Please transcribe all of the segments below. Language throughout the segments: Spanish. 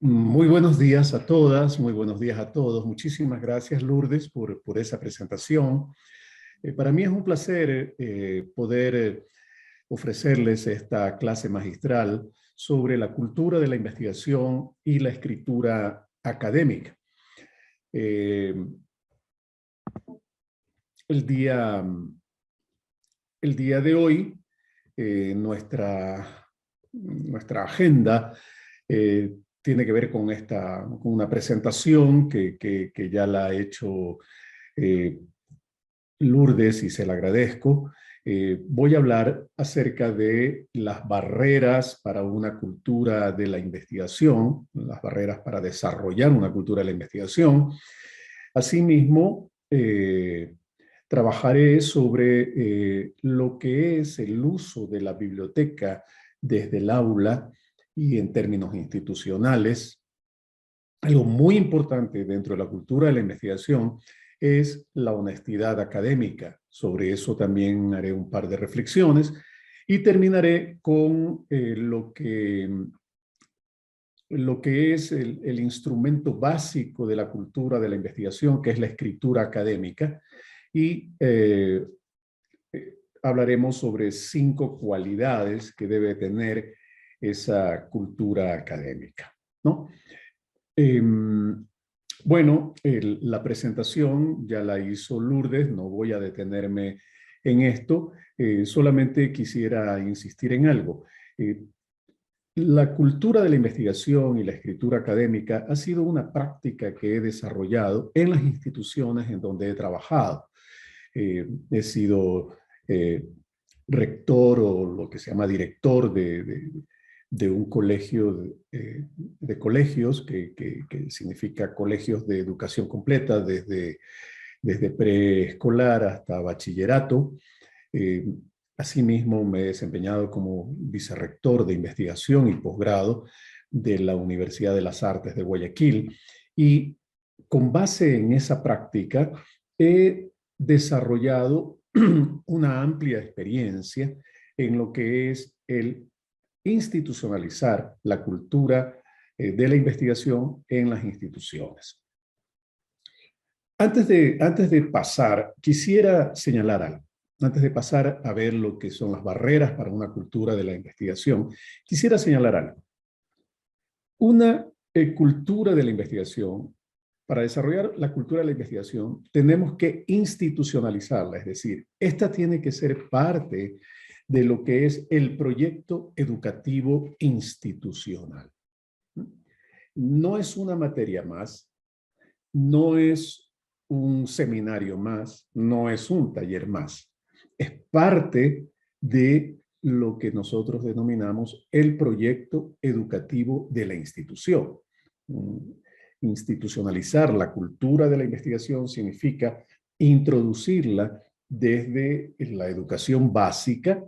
Muy buenos días a todas, muy buenos días a todos. Muchísimas gracias, Lourdes, por esa presentación. Para mí es un placer poder ofrecerles esta clase magistral sobre la cultura de la investigación y la escritura académica. Eh, el día, el día de hoy, nuestra agenda tiene que ver con con una presentación que ya la ha hecho eh, Lourdes y se la agradezco. Voy a hablar acerca de las barreras para una cultura de la investigación, las barreras para desarrollar una cultura de la investigación. Asimismo, trabajaré sobre lo que es el uso de la biblioteca desde el aula y en términos institucionales. Algo muy importante dentro de la cultura de la investigación es la honestidad académica. Sobre eso también haré un par de reflexiones y terminaré con lo que es el instrumento básico de la cultura de la investigación, que es la escritura académica, y hablaremos sobre 5 cualidades que debe tener esa cultura académica, ¿no? Bueno, la presentación ya la hizo Lourdes, no voy a detenerme en esto, solamente quisiera insistir en algo. La cultura de la investigación y la escritura académica ha sido una práctica que he desarrollado en las instituciones en donde he trabajado. He sido eh, rector o lo que se llama director de un colegio de colegios, que significa colegios de educación completa, desde preescolar hasta bachillerato. Eh, Asimismo, me he desempeñado como vicerrector de investigación y posgrado de la Universidad de las Artes de Guayaquil. Y con base en esa práctica, he desarrollado una amplia experiencia en lo que es el institucionalizar la cultura de la investigación en las instituciones. Antes de pasar, quisiera señalar algo. Antes de pasar a ver lo que son las barreras para una cultura de la investigación, quisiera señalar algo. Una cultura de la investigación, para desarrollar la cultura de la investigación, tenemos que institucionalizarla, es decir, esta tiene que ser parte de lo que es el proyecto educativo institucional. No es una materia más, no es un seminario más, no es un taller más. Es parte de lo que nosotros denominamos el proyecto educativo de la institución. Institucionalizar la cultura de la investigación significa introducirla desde la educación básica,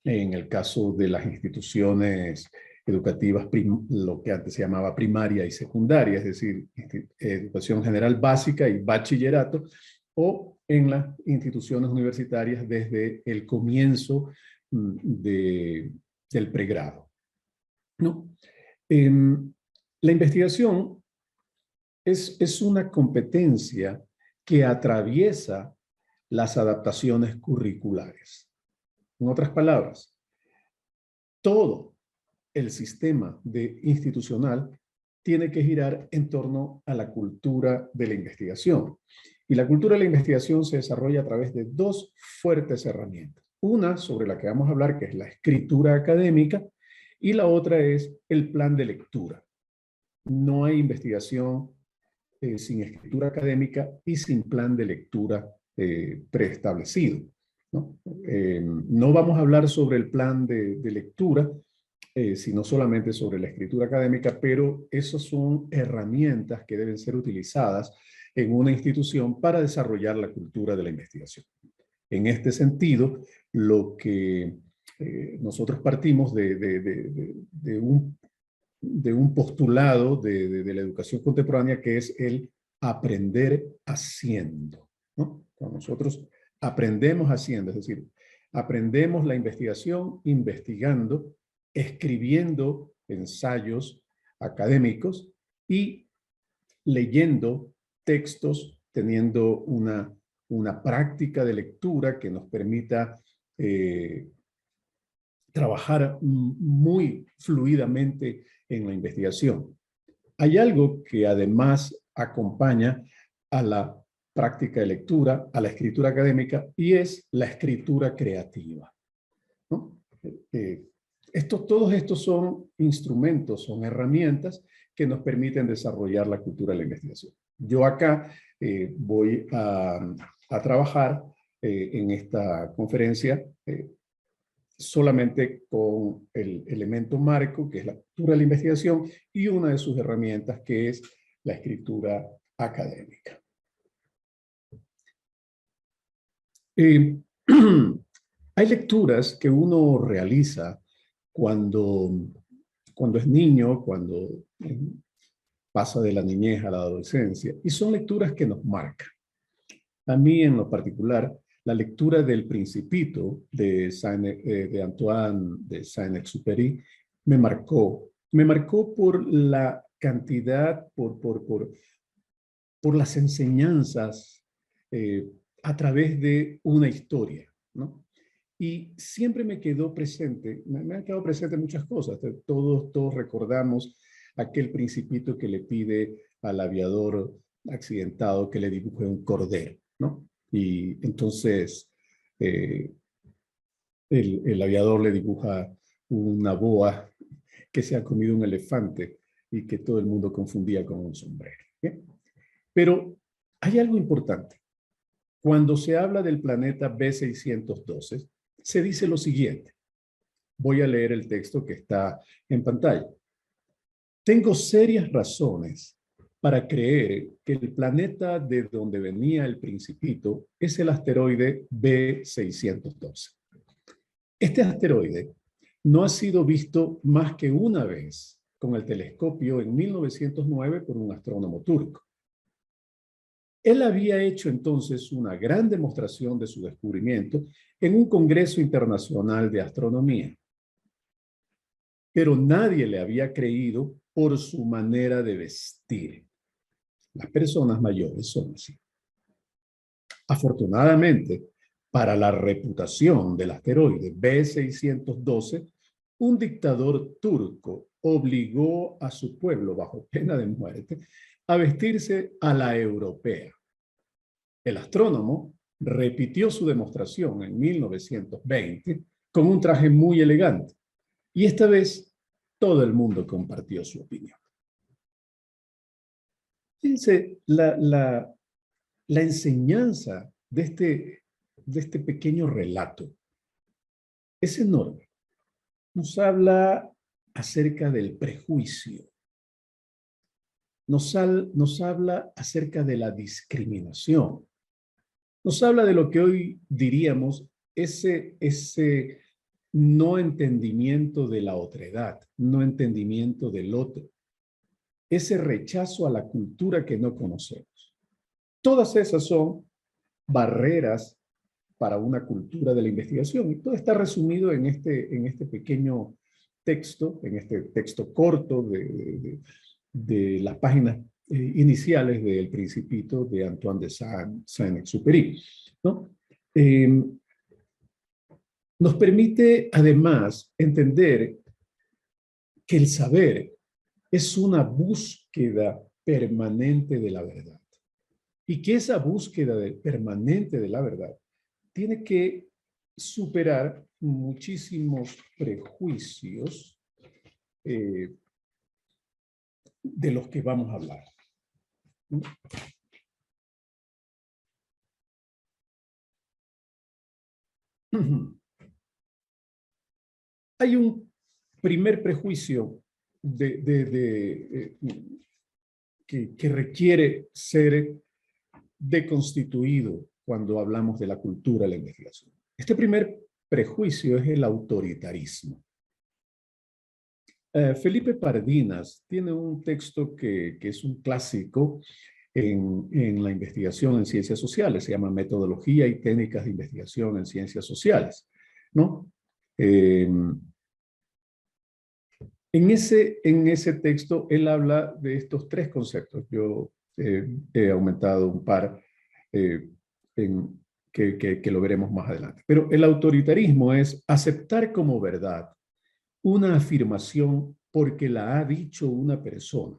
en el caso de las instituciones educativas, lo que antes se llamaba primaria y secundaria, es decir, educación general básica y bachillerato, o en las instituciones universitarias desde el comienzo del pregrado, ¿no? La investigación es una competencia que atraviesa las adaptaciones curriculares. En otras palabras, todo el sistema institucional tiene que girar en torno a la cultura de la investigación. Y la cultura de la investigación se desarrolla a través de 2 fuertes herramientas. Una sobre la que vamos a hablar, que es la escritura académica, y la otra es el plan de lectura. No hay investigación sin escritura académica y sin plan de lectura preestablecido, ¿no? No vamos a hablar sobre el plan de lectura, sino solamente sobre la escritura académica, pero esas son herramientas que deben ser utilizadas en una institución para desarrollar la cultura de la investigación. En este sentido, lo que nosotros partimos de un postulado de la educación contemporánea, que es el aprender haciendo, ¿no? Cuando nosotros aprendemos haciendo, es decir, aprendemos la investigación investigando, escribiendo ensayos, académicos y leyendo textos, teniendo una práctica de lectura que nos permita trabajar muy fluidamente en la investigación. Hay algo que además acompaña a la práctica de lectura, a la escritura académica, y es la escritura creativa, ¿no? Todos estos son instrumentos, son herramientas que nos permiten desarrollar la cultura de la investigación. Yo acá voy a trabajar en esta conferencia solamente con el elemento marco, que es la cultura de la investigación, y una de sus herramientas, que es la escritura académica. Hay lecturas que uno realiza cuando es niño, cuando pasa de la niñez a la adolescencia, y son lecturas que nos marcan. A mí, en lo particular, la lectura del Principito de Antoine de Saint-Exupéry me marcó. Me marcó por la cantidad, por las enseñanzas a través de una historia, ¿no? Y siempre me quedó presente, me han quedado presentes muchas cosas. Todos recordamos aquel Principito que le pide al aviador accidentado que le dibuje un cordero, ¿no? Y entonces el aviador le dibuja una boa que se ha comido un elefante y que todo el mundo confundía con un sombrero. ¿Bien? Pero hay algo importante. Cuando se habla del planeta B612, se dice lo siguiente. Voy a leer el texto que está en pantalla. Tengo serias razones para creer que el planeta de donde venía el Principito es el asteroide B612. Este asteroide no ha sido visto más que una vez con el telescopio en 1909 por un astrónomo turco. Él había hecho entonces una gran demostración de su descubrimiento en un congreso internacional de astronomía. Pero nadie le había creído por su manera de vestir. Las personas mayores son así. Afortunadamente, para la reputación del asteroide B612, un dictador turco obligó a su pueblo, bajo pena de muerte, a vestirse a la europea. El astrónomo repitió su demostración en 1920 con un traje muy elegante, y esta vez todo el mundo compartió su opinión. Fíjense, la enseñanza de este pequeño relato es enorme. Nos habla acerca del prejuicio. Nos habla acerca de la discriminación. Nos habla de lo que hoy diríamos ese no entendimiento de la otredad, no entendimiento del otro, ese rechazo a la cultura que no conocemos. Todas esas son barreras para una cultura de la investigación, y todo está resumido en este pequeño texto, en este texto corto de las páginas iniciales del Principito de Antoine de Saint-Exupéry, ¿no? Nos permite además entender que el saber es una búsqueda permanente de la verdad, y que esa búsqueda permanente de la verdad tiene que superar muchísimos prejuicios de los que vamos a hablar. Hay un primer prejuicio que requiere ser deconstituido cuando hablamos de la cultura de la investigación. Este primer prejuicio es el autoritarismo. Felipe Pardinas tiene un texto que es un clásico en la investigación en ciencias sociales, se llama Metodología y técnicas de investigación en ciencias sociales, ¿no? En ese texto, él habla de estos tres conceptos. Yo he aumentado un par eh, que lo veremos más adelante. Pero el autoritarismo es aceptar como verdad una afirmación porque la ha dicho una persona,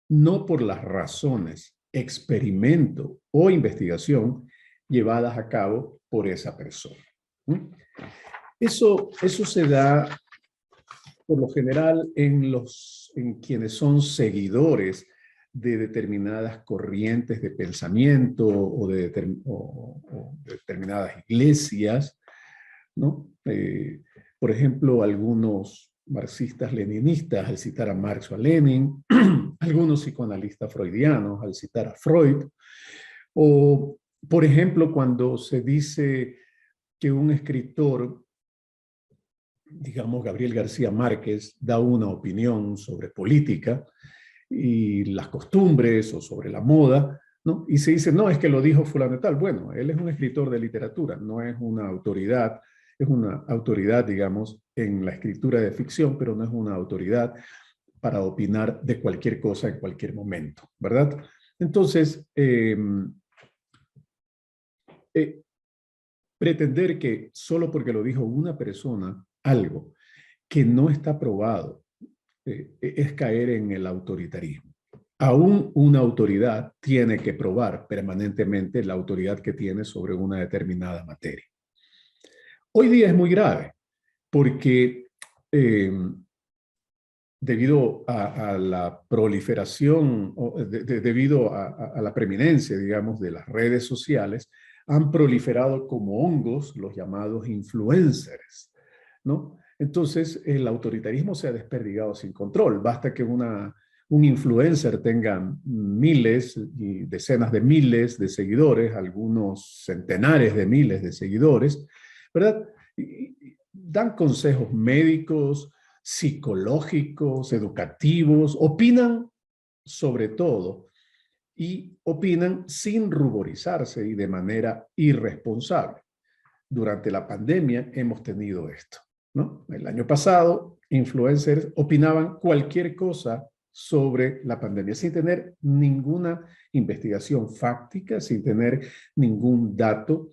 no por las razones, experimento o investigación llevadas a cabo por esa persona. Eso se da por lo general en quienes son seguidores de determinadas corrientes de pensamiento o de determinadas iglesias, ¿no? Por ejemplo, algunos marxistas-leninistas al citar a Marx o a Lenin, algunos psicoanalistas freudianos al citar a Freud, o, por ejemplo, cuando se dice que un escritor, digamos, Gabriel García Márquez, da una opinión sobre política y las costumbres o sobre la moda, ¿no? Y se dice, no, es que lo dijo fulano de tal. Bueno, él es un escritor de literatura, no es una autoridad, es una autoridad, digamos, en la escritura de ficción, pero no es una autoridad para opinar de cualquier cosa en cualquier momento, ¿verdad? Entonces, pretender que solo porque lo dijo una persona algo que no está probado es caer en el autoritarismo. Aún una autoridad tiene que probar permanentemente la autoridad que tiene sobre una determinada materia. Hoy día es muy grave porque debido a la proliferación, debido a la preeminencia, digamos, de las redes sociales, han proliferado como hongos los llamados influencers, ¿no? Entonces, el autoritarismo se ha desperdigado sin control. Basta que un influencer tenga miles y decenas de miles de seguidores, algunos centenares de miles de seguidores, ¿verdad? Y dan consejos médicos, psicológicos, educativos, opinan sobre todo y opinan sin ruborizarse y de manera irresponsable. Durante la pandemia hemos tenido esto, ¿no? El año pasado, influencers opinaban cualquier cosa sobre la pandemia sin tener ninguna investigación fáctica, sin tener ningún dato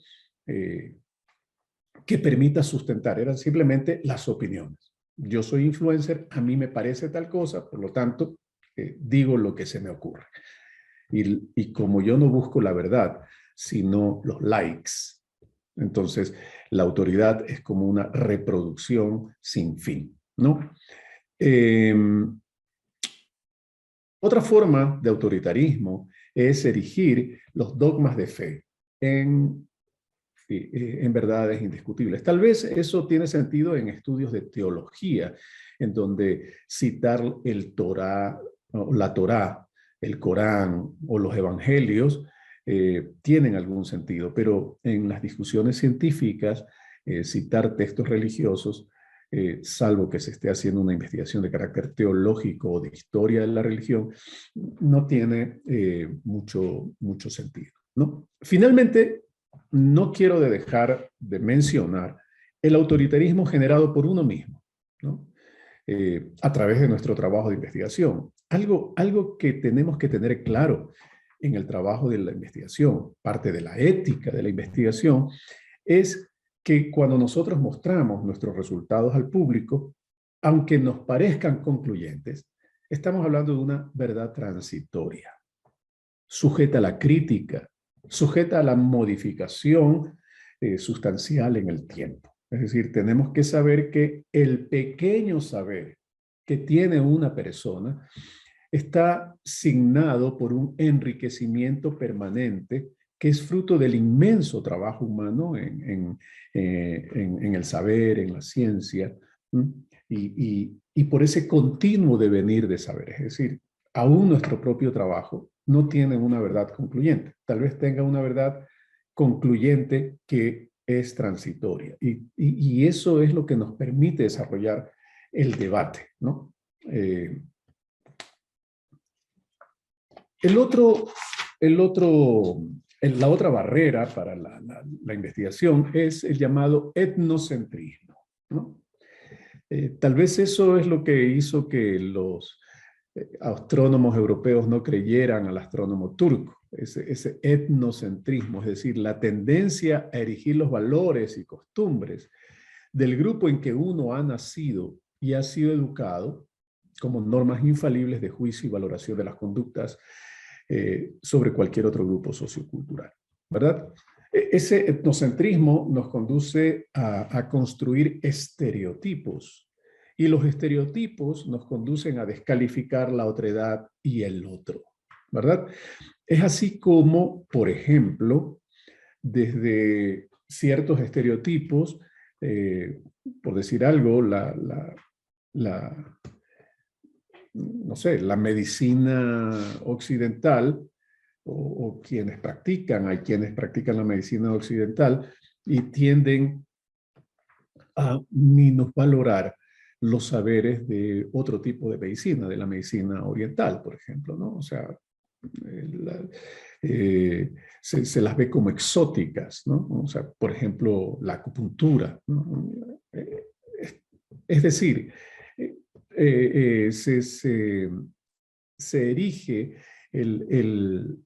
que permita sustentar. Eran simplemente las opiniones. Yo soy influencer, a mí me parece tal cosa, por lo tanto, digo lo que se me ocurre. Y como yo no busco la verdad, sino los likes, entonces la autoridad es como una reproducción sin fin, ¿no? Otra forma de autoritarismo es erigir los dogmas de fe en verdades indiscutibles. Tal vez eso tiene sentido en estudios de teología, en donde citar el Torá, la Torá, el Corán o los evangelios tienen algún sentido, pero en las discusiones científicas, citar textos religiosos, salvo que se esté haciendo una investigación de carácter teológico o de historia de la religión, no tiene mucho sentido, ¿no? Finalmente, no quiero dejar de mencionar el autoritarismo generado por uno mismo, ¿no? A través de nuestro trabajo de investigación. Algo que tenemos que tener claro en el trabajo de la investigación, parte de la ética de la investigación, es que cuando nosotros mostramos nuestros resultados al público, aunque nos parezcan concluyentes, estamos hablando de una verdad transitoria, sujeta a la crítica, sujeta a la modificación sustancial en el tiempo. Es decir, tenemos que saber que el pequeño saber que tiene una persona está signado por un enriquecimiento permanente que es fruto del inmenso trabajo humano en el saber, en la ciencia, y por ese continuo devenir de saber. Es decir, aún nuestro propio trabajo no tiene una verdad concluyente. Tal vez tenga una verdad concluyente que es transitoria. Y eso es lo que nos permite desarrollar el debate, ¿no? La otra barrera para la investigación es el llamado etnocentrismo, ¿no? Tal vez eso es lo que hizo que los astrónomos europeos no creyeran al astrónomo turco, ese etnocentrismo, es decir, la tendencia a erigir los valores y costumbres del grupo en que uno ha nacido y ha sido educado como normas infalibles de juicio y valoración de las conductas sobre cualquier otro grupo sociocultural, ¿verdad? Ese etnocentrismo nos conduce a construir estereotipos y los estereotipos nos conducen a descalificar la otredad y el otro, ¿verdad? Es así como, por ejemplo, desde ciertos estereotipos, por decir algo, no sé, la medicina occidental o quienes practican, hay quienes practican la medicina occidental y tienden a minusvalorar los saberes de otro tipo de medicina, de la medicina oriental, por ejemplo, ¿no? O sea, la, se las ve como exóticas, ¿no? O sea, por ejemplo, la acupuntura, ¿no? Es decir, se erige el,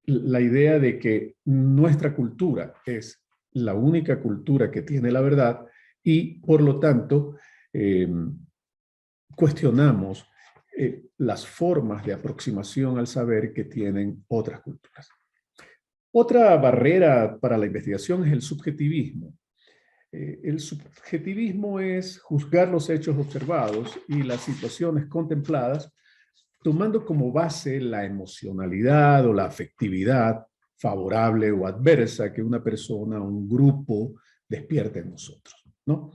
la idea de que nuestra cultura es la única cultura que tiene la verdad y, por lo tanto, cuestionamos las formas de aproximación al saber que tienen otras culturas. Otra barrera para la investigación es el subjetivismo. El subjetivismo es juzgar los hechos observados y las situaciones contempladas tomando como base la emocionalidad o la afectividad favorable o adversa que una persona o un grupo despierta en nosotros, ¿no?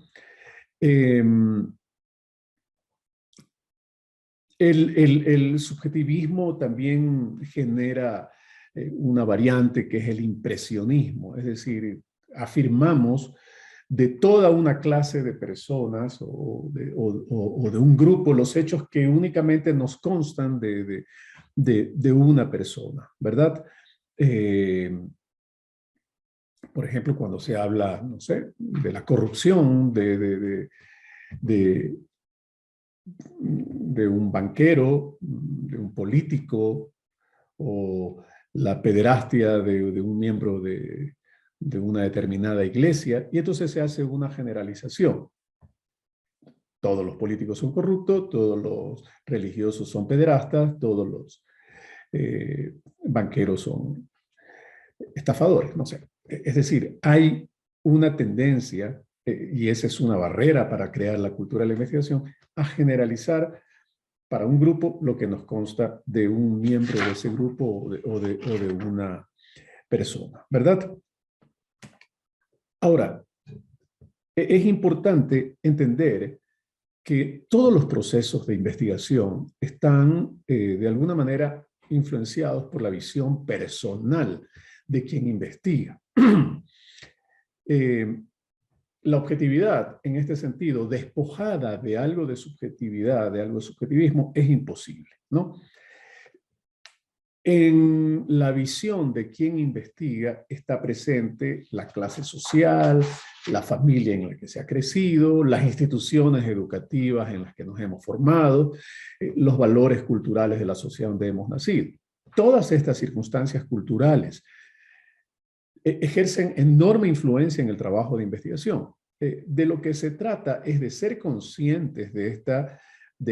El subjetivismo también genera una variante que es el impresionismo, es decir, afirmamos de toda una clase de personas o de un grupo los hechos que únicamente nos constan de una persona, ¿verdad? Por ejemplo, cuando se habla, no sé, de la corrupción, de un banquero, de un político, o la pederastia de un miembro de una determinada iglesia, y entonces se hace una generalización. Todos los políticos son corruptos, todos los religiosos son pederastas, todos los banqueros son estafadores, no sé. Es decir, hay una tendencia, y esa es una barrera para crear la cultura de la investigación, a generalizar para un grupo lo que nos consta de un miembro de ese grupo o de una persona, ¿verdad? Ahora, es importante entender que todos los procesos de investigación están de alguna manera influenciados por la visión personal de quien investiga. La objetividad, en este sentido, despojada de algo de subjetividad, de algo de subjetivismo, es imposible, ¿no? En la visión de quien investiga está presente la clase social, la familia en la que se ha crecido, las instituciones educativas en las que nos hemos formado, los valores culturales de la sociedad donde hemos nacido. Todas estas circunstancias culturales ejercen enorme influencia en el trabajo de investigación. De lo que se trata es de ser conscientes de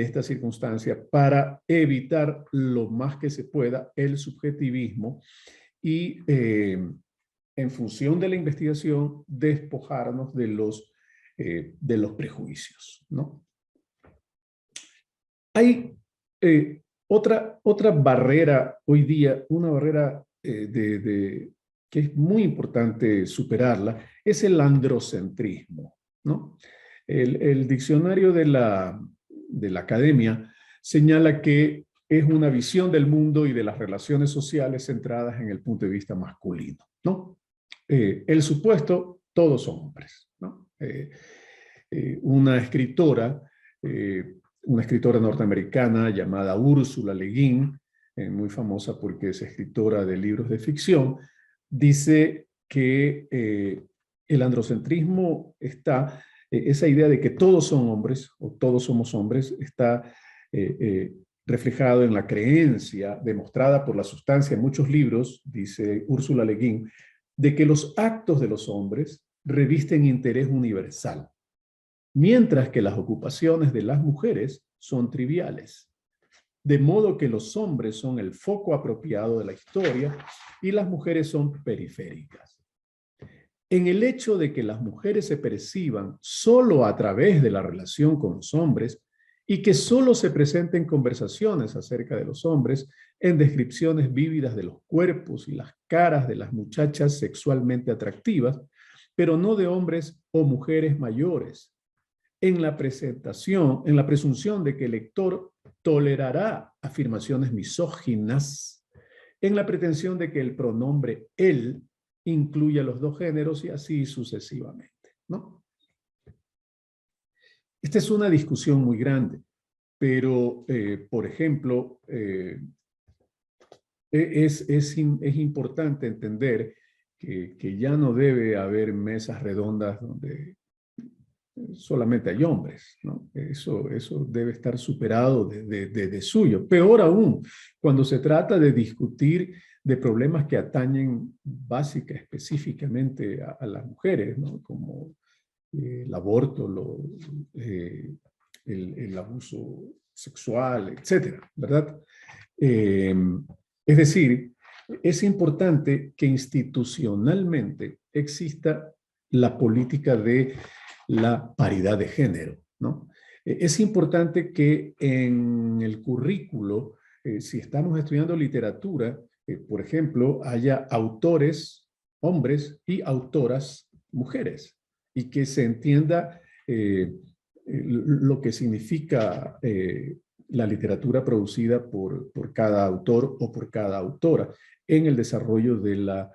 esta circunstancia para evitar lo más que se pueda el subjetivismo y en función de la investigación despojarnos de los prejuicios, ¿no? Hay otra barrera hoy día, una barrera que es muy importante superarla, es el androcentrismo, ¿no? El diccionario de la academia señala que es una visión del mundo y de las relaciones sociales centradas en el punto de vista masculino, ¿no? El supuesto, todos son hombres, ¿no? Una escritora norteamericana llamada Úrsula Le Guin, muy famosa porque es escritora de libros de ficción, dice que el androcentrismo está esa idea de que todos son hombres o todos somos hombres está reflejado en la creencia demostrada por la sustancia en muchos libros, dice Ursula Le Guin, de que los actos de los hombres revisten interés universal, mientras que las ocupaciones de las mujeres son triviales. De modo que los hombres son el foco apropiado de la historia y las mujeres son periféricas. En el hecho de que las mujeres se perciban solo a través de la relación con los hombres y que solo se presenten conversaciones acerca de los hombres en descripciones vívidas de los cuerpos y las caras de las muchachas sexualmente atractivas, pero no de hombres o mujeres mayores. En la presunción de que el lector tolerará afirmaciones misóginas, en la pretensión de que el pronombre él incluya los dos géneros y así sucesivamente, ¿no? Esta es una discusión muy grande, pero, por ejemplo, es importante entender que ya no debe haber mesas redondas donde solamente hay hombres, ¿no? Eso debe estar superado de suyo. Peor aún, cuando se trata de discutir de problemas que atañen básica específicamente a las mujeres, ¿no? Como el aborto, el abuso sexual, etcétera, ¿verdad? Es decir, es importante que institucionalmente exista la política de la paridad de género, ¿no? Es importante que en el currículo, si estamos estudiando literatura, por ejemplo, haya autores hombres y autoras mujeres, y que se entienda lo que significa la literatura producida por cada autor o por cada autora en el desarrollo de la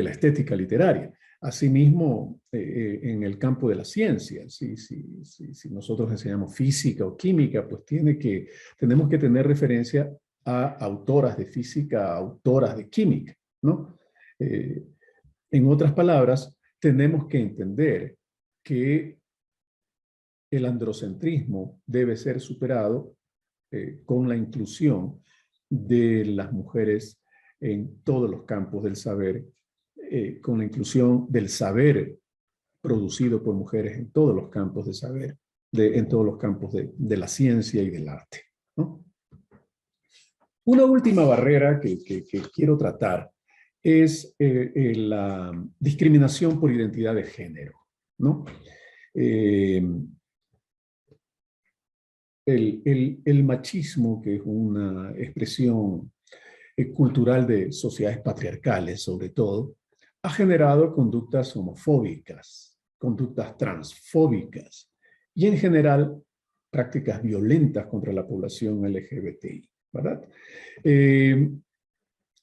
estética literaria. Asimismo, en el campo de la ciencia, si nosotros enseñamos física o química, pues tenemos que tener referencia a autoras de física, a autoras de química, ¿no? En otras palabras, tenemos que entender que el androcentrismo debe ser superado con la inclusión de las mujeres en todos los campos del saber, con la inclusión del saber producido por mujeres en todos los campos de saber, en todos los campos de la ciencia y del arte, ¿no? Una última barrera que quiero tratar es la discriminación por identidad de género, ¿no? El machismo, que es una expresión cultural de sociedades patriarcales, sobre todo, ha generado conductas homofóbicas, conductas transfóbicas y, en general, prácticas violentas contra la población LGBTI, ¿verdad?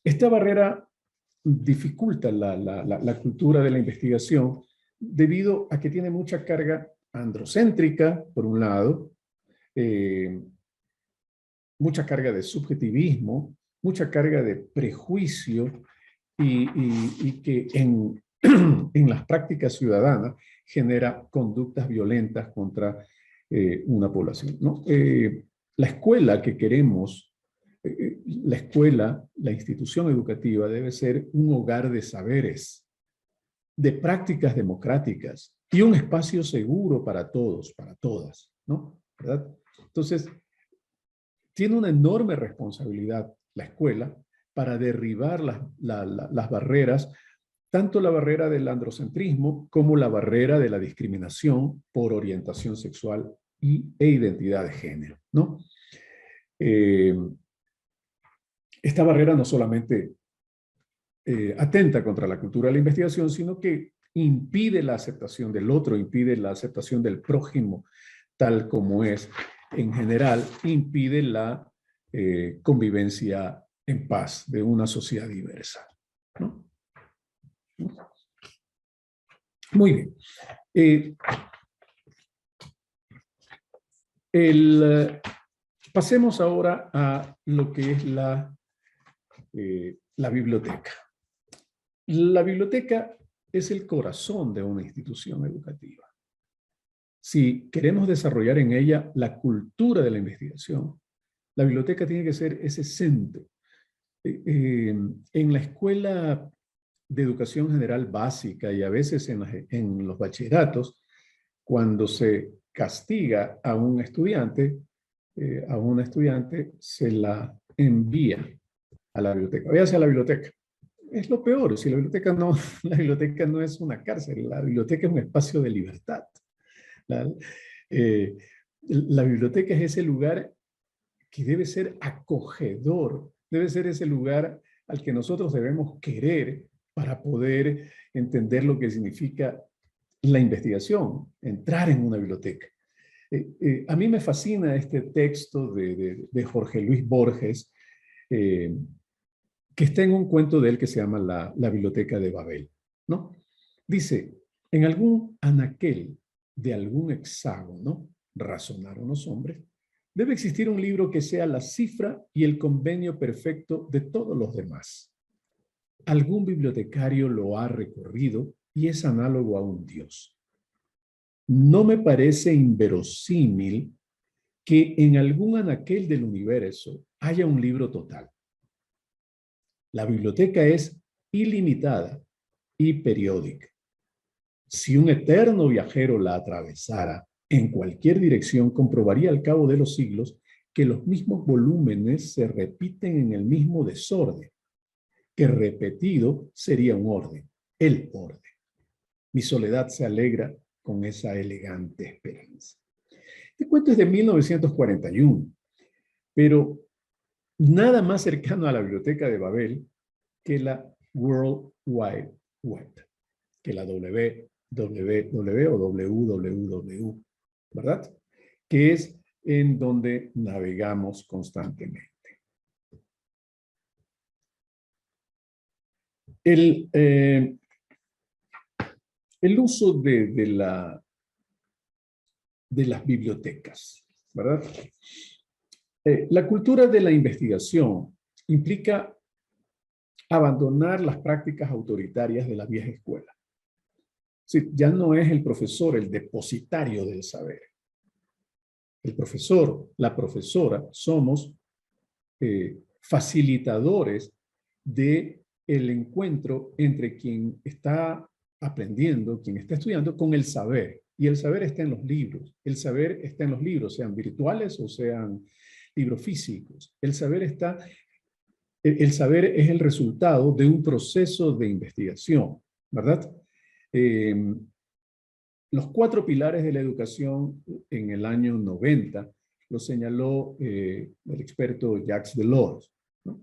Esta barrera dificulta la cultura de la investigación debido a que tiene mucha carga androcéntrica, por un lado, mucha carga de subjetivismo, mucha carga de prejuicio y que en las prácticas ciudadanas genera conductas violentas contra una población, ¿no? La escuela que queremos, la escuela, la institución educativa debe ser un hogar de saberes, de prácticas democráticas y un espacio seguro para todos, para todas, ¿no? ¿Verdad? Entonces, tiene una enorme responsabilidad la escuela para derribar las barreras, tanto la barrera del androcentrismo como la barrera de la discriminación por orientación sexual e identidad de género, ¿no? Esta barrera no solamente atenta contra la cultura de la investigación, sino que impide la aceptación del otro, impide la aceptación del prójimo tal como es. En general, impide la convivencia en paz de una sociedad diversa, ¿no? Muy bien. Pasemos ahora a lo que es la biblioteca. La biblioteca es el corazón de una institución educativa. Si queremos desarrollar en ella la cultura de la investigación, la biblioteca tiene que ser ese centro. En la escuela de educación general básica y a veces en los bachilleratos, cuando se castiga a un estudiante, se la envía a la biblioteca. Váyase a la biblioteca. Es lo peor, si la biblioteca no, la biblioteca no es una cárcel, la biblioteca es un espacio de libertad. La, eh, la biblioteca es ese lugar que debe ser acogedor, debe ser ese lugar al que nosotros debemos querer para poder entender lo que significa la investigación, entrar en una biblioteca. A mí me fascina este texto de Jorge Luis Borges, que está en un cuento de él que se llama La Biblioteca de Babel, ¿no? Dice, en algún anaquel de algún hexágono, razonaron los hombres, debe existir un libro que sea la cifra y el convenio perfecto de todos los demás. Algún bibliotecario lo ha recorrido y es análogo a un dios. No me parece inverosímil que en algún anaquel del universo haya un libro total. La biblioteca es ilimitada y periódica. Si un eterno viajero la atravesara en cualquier dirección, comprobaría al cabo de los siglos que los mismos volúmenes se repiten en el mismo desorden, que repetido sería un orden, el orden. Mi soledad se alegra con esa elegante esperanza. Este cuento es de 1941, pero nada más cercano a la Biblioteca de Babel que la World Wide Web, que la www o www, ¿verdad? Que es en donde navegamos constantemente. El uso de las bibliotecas, ¿verdad? La cultura de la investigación implica abandonar las prácticas autoritarias de la vieja escuela. Sí, ya no es el profesor el depositario del saber. El profesor, la profesora, somos facilitadores del encuentro entre quien está aprendiendo, quien está estudiando, con el saber. Y el saber está en los libros. El saber está en los libros, sean virtuales o sean libros físicos. El saber es el resultado de un proceso de investigación, ¿verdad? Los 4 pilares de la educación en el año 90 lo señaló el experto Jacques Delors, ¿no?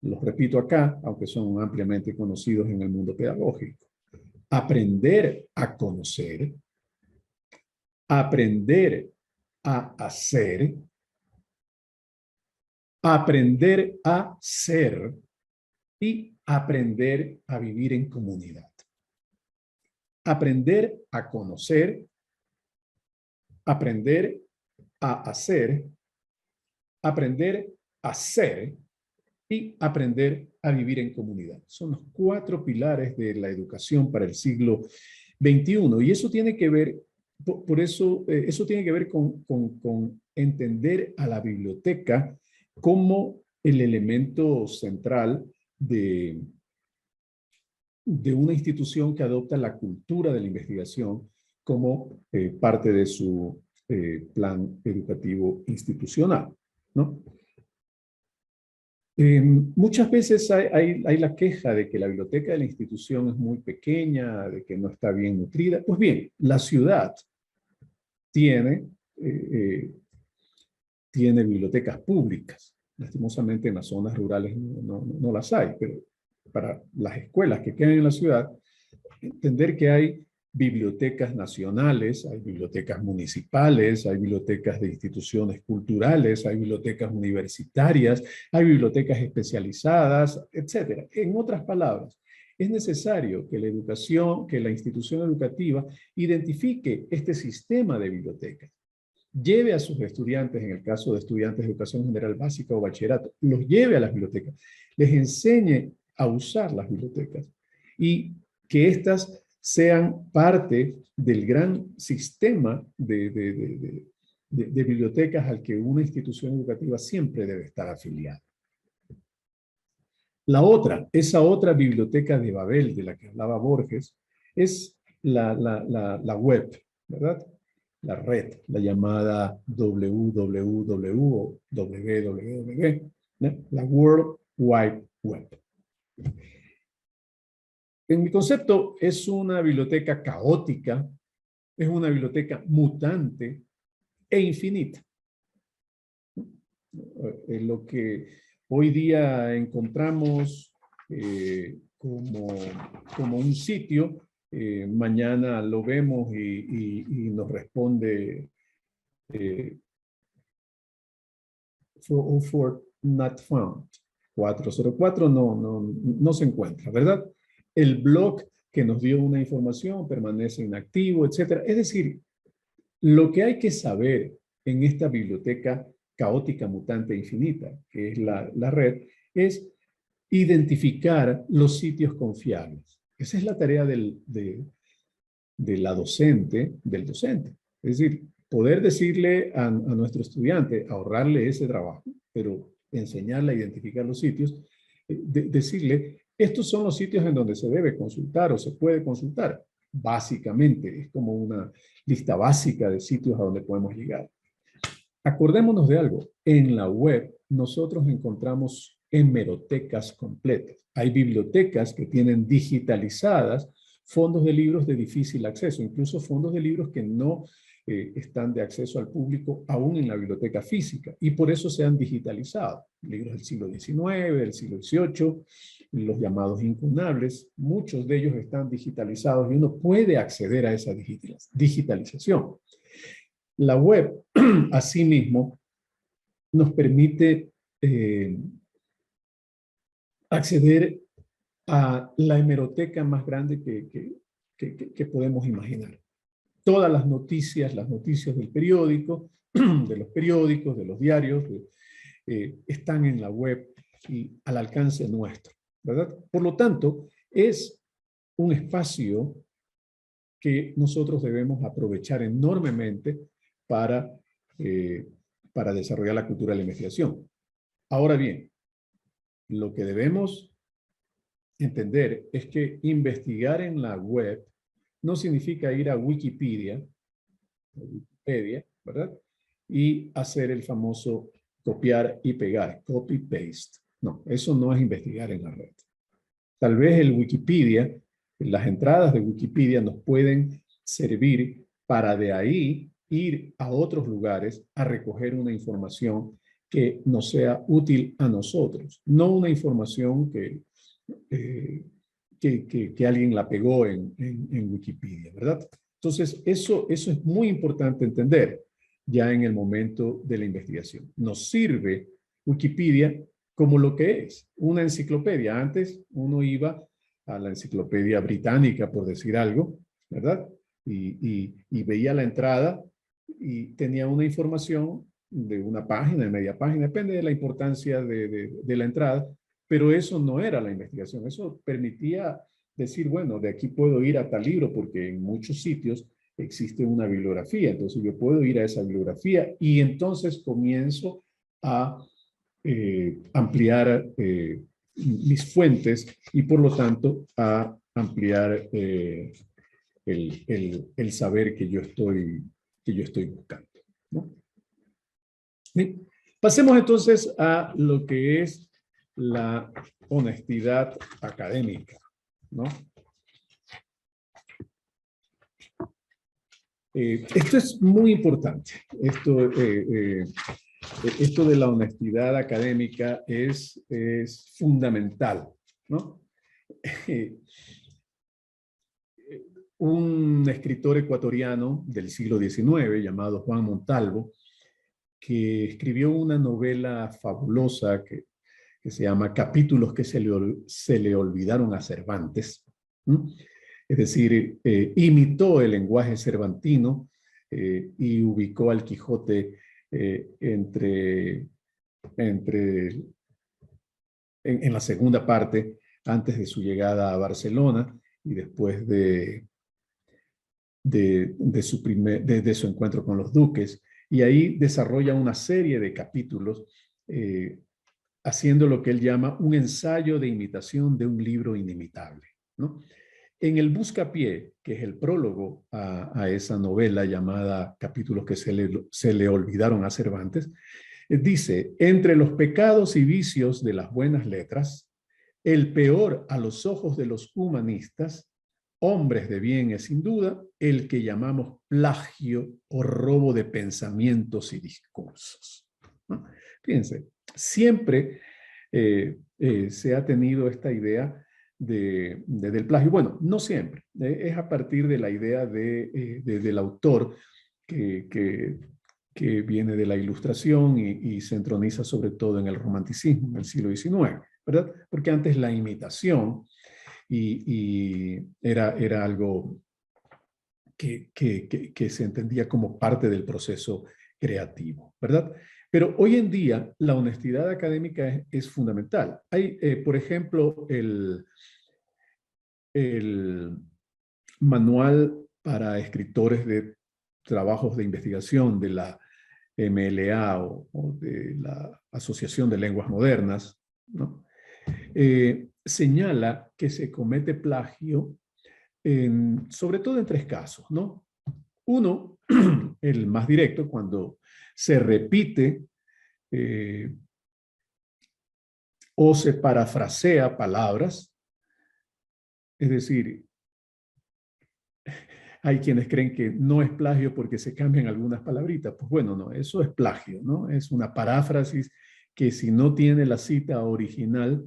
Los repito acá, aunque son ampliamente conocidos en el mundo pedagógico. Aprender a conocer, aprender a hacer, aprender a ser y aprender a vivir en comunidad. Aprender a conocer, aprender a hacer, aprender a ser y aprender a vivir en comunidad. Son los 4 pilares de la educación para el siglo XXI. Y eso tiene que ver, por eso, eso tiene que ver con entender a la biblioteca como el elemento central de una institución que adopta la cultura de la investigación como parte de su plan educativo institucional, ¿no? Muchas veces hay la queja de que la biblioteca de la institución es muy pequeña, de que no está bien nutrida. Pues bien, la ciudad tiene bibliotecas públicas. Lastimosamente en las zonas rurales no las hay, pero para las escuelas que quedan en la ciudad, entender que hay bibliotecas nacionales, hay bibliotecas municipales, hay bibliotecas de instituciones culturales, hay bibliotecas universitarias, hay bibliotecas especializadas, etc. En otras palabras, es necesario que la educación, que la institución educativa identifique este sistema de bibliotecas, lleve a sus estudiantes, en el caso de estudiantes de educación general básica o bachillerato, los lleve a las bibliotecas, les enseñe a usar las bibliotecas y que éstas sean parte del gran sistema de bibliotecas al que una institución educativa siempre debe estar afiliada. Esa otra biblioteca de Babel de la que hablaba Borges, es la web, ¿verdad? La red, la llamada WWW o WWW, ¿no? La World Wide Web. En mi concepto, es una biblioteca caótica, es una biblioteca mutante e infinita. Lo que hoy día encontramos como un sitio, mañana lo vemos y nos responde 404 not found. 404 no se encuentra, ¿verdad? El blog que nos dio una información permanece inactivo, etcétera. Es decir, lo que hay que saber en esta biblioteca caótica, mutante, infinita, que es la red, es identificar los sitios confiables. Esa es la tarea de la docente, del docente. Es decir, poder decirle a nuestro estudiante, ahorrarle ese trabajo, pero enseñarle a identificar los sitios, decirle, estos son los sitios en donde se debe consultar o se puede consultar. Básicamente, es como una lista básica de sitios a donde podemos llegar. Acordémonos de algo, en la web nosotros encontramos hemerotecas completas. Hay bibliotecas que tienen digitalizadas fondos de libros de difícil acceso, incluso fondos de libros que no están de acceso al público aún en la biblioteca física, y por eso se han digitalizado. Libros del siglo XIX, del siglo XVIII, los llamados incunables, muchos de ellos están digitalizados y uno puede acceder a esa digitalización. La web, asimismo, nos permite acceder a la hemeroteca más grande que podemos imaginar. Todas las noticias del periódico, de los periódicos, de los diarios, están en la web y al alcance nuestro, ¿verdad? Por lo tanto, es un espacio que nosotros debemos aprovechar enormemente para desarrollar la cultura de la investigación. Ahora bien, lo que debemos entender es que investigar en la web no significa ir a Wikipedia, ¿verdad? Y hacer el famoso copiar y pegar, copy-paste. No, eso no es investigar en la red. Tal vez el Wikipedia, las entradas de Wikipedia nos pueden servir para de ahí ir a otros lugares a recoger una información que nos sea útil a nosotros, no una información que alguien la pegó en Wikipedia, ¿verdad? Entonces, eso es muy importante entender ya en el momento de la investigación. Nos sirve Wikipedia como lo que es, una enciclopedia. Antes uno iba a la enciclopedia británica, por decir algo, ¿verdad? Y veía la entrada y tenía una información de una página, de media página, depende de la importancia de la entrada, pero eso no era la investigación. Eso permitía decir, bueno, de aquí puedo ir a tal libro, porque en muchos sitios existe una bibliografía, entonces yo puedo ir a esa bibliografía y entonces comienzo a ampliar mis fuentes y por lo tanto a ampliar el saber que yo estoy buscando, ¿no? Bien. Pasemos entonces a lo que es la honestidad académica, ¿no? Esto es muy importante. Esto de la honestidad académica es fundamental, ¿no? Un escritor ecuatoriano del siglo XIX llamado Juan Montalvo, que escribió una novela fabulosa que se llama Capítulos que se le olvidaron a Cervantes, ¿no? Es decir, imitó el lenguaje cervantino y ubicó al Quijote en la segunda parte, antes de su llegada a Barcelona, y después de su encuentro con los duques. Y ahí desarrolla una serie de capítulos haciendo lo que él llama un ensayo de imitación de un libro inimitable, ¿no? En el Buscapié, que es el prólogo a esa novela llamada Capítulos que se le olvidaron a Cervantes, dice, entre los pecados y vicios de las buenas letras, el peor a los ojos de los humanistas, hombres de bien es sin duda el que llamamos plagio o robo de pensamientos y discursos, ¿no? Fíjense, siempre se ha tenido esta idea del plagio. Bueno, no siempre, es a partir de la idea del autor que viene de la Ilustración y se entroniza sobre todo en el romanticismo en el siglo XIX, ¿verdad? Porque antes la imitación era algo que se entendía como parte del proceso creativo, ¿verdad? Pero hoy en día la honestidad académica es fundamental. Hay, por ejemplo, el manual para escritores de trabajos de investigación de la MLA o de la Asociación de Lenguas Modernas, ¿no? Señala que se comete plagio sobre todo en tres casos, ¿no? Uno, el más directo, cuando se repite o se parafrasea palabras, es decir, hay quienes creen que no es plagio porque se cambian algunas palabritas. Pues bueno, no, eso es plagio, ¿no? Es una paráfrasis que si no tiene la cita original,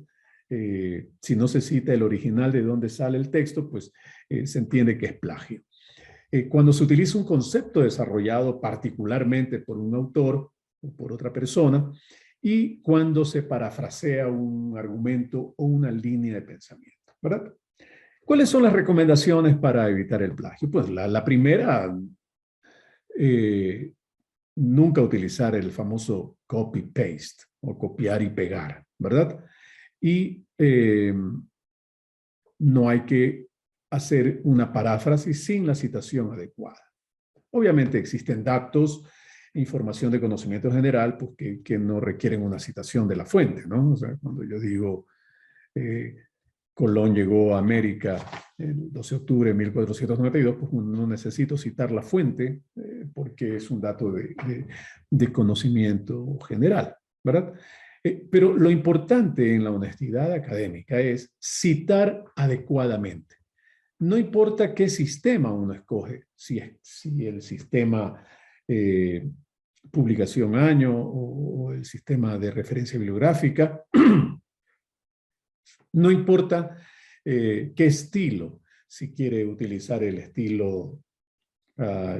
si no se cita el original de donde sale el texto, pues se entiende que es plagio. Cuando se utiliza un concepto desarrollado particularmente por un autor o por otra persona, y cuando se parafrasea un argumento o una línea de pensamiento, ¿verdad? ¿Cuáles son las recomendaciones para evitar el plagio? Pues la primera, nunca utilizar el famoso copy-paste o copiar y pegar, ¿verdad? Y no hay que hacer una paráfrasis sin la citación adecuada. Obviamente existen datos, información de conocimiento general, pues que no requieren una citación de la fuente, ¿no? O sea, cuando yo digo Colón llegó a América el 12 de octubre de 1492, pues no necesito citar la fuente porque es un dato de conocimiento general, ¿verdad? Pero lo importante en la honestidad académica es citar adecuadamente. No importa qué sistema uno escoge, si el sistema publicación año o el sistema de referencia bibliográfica, no importa qué estilo, si quiere utilizar el estilo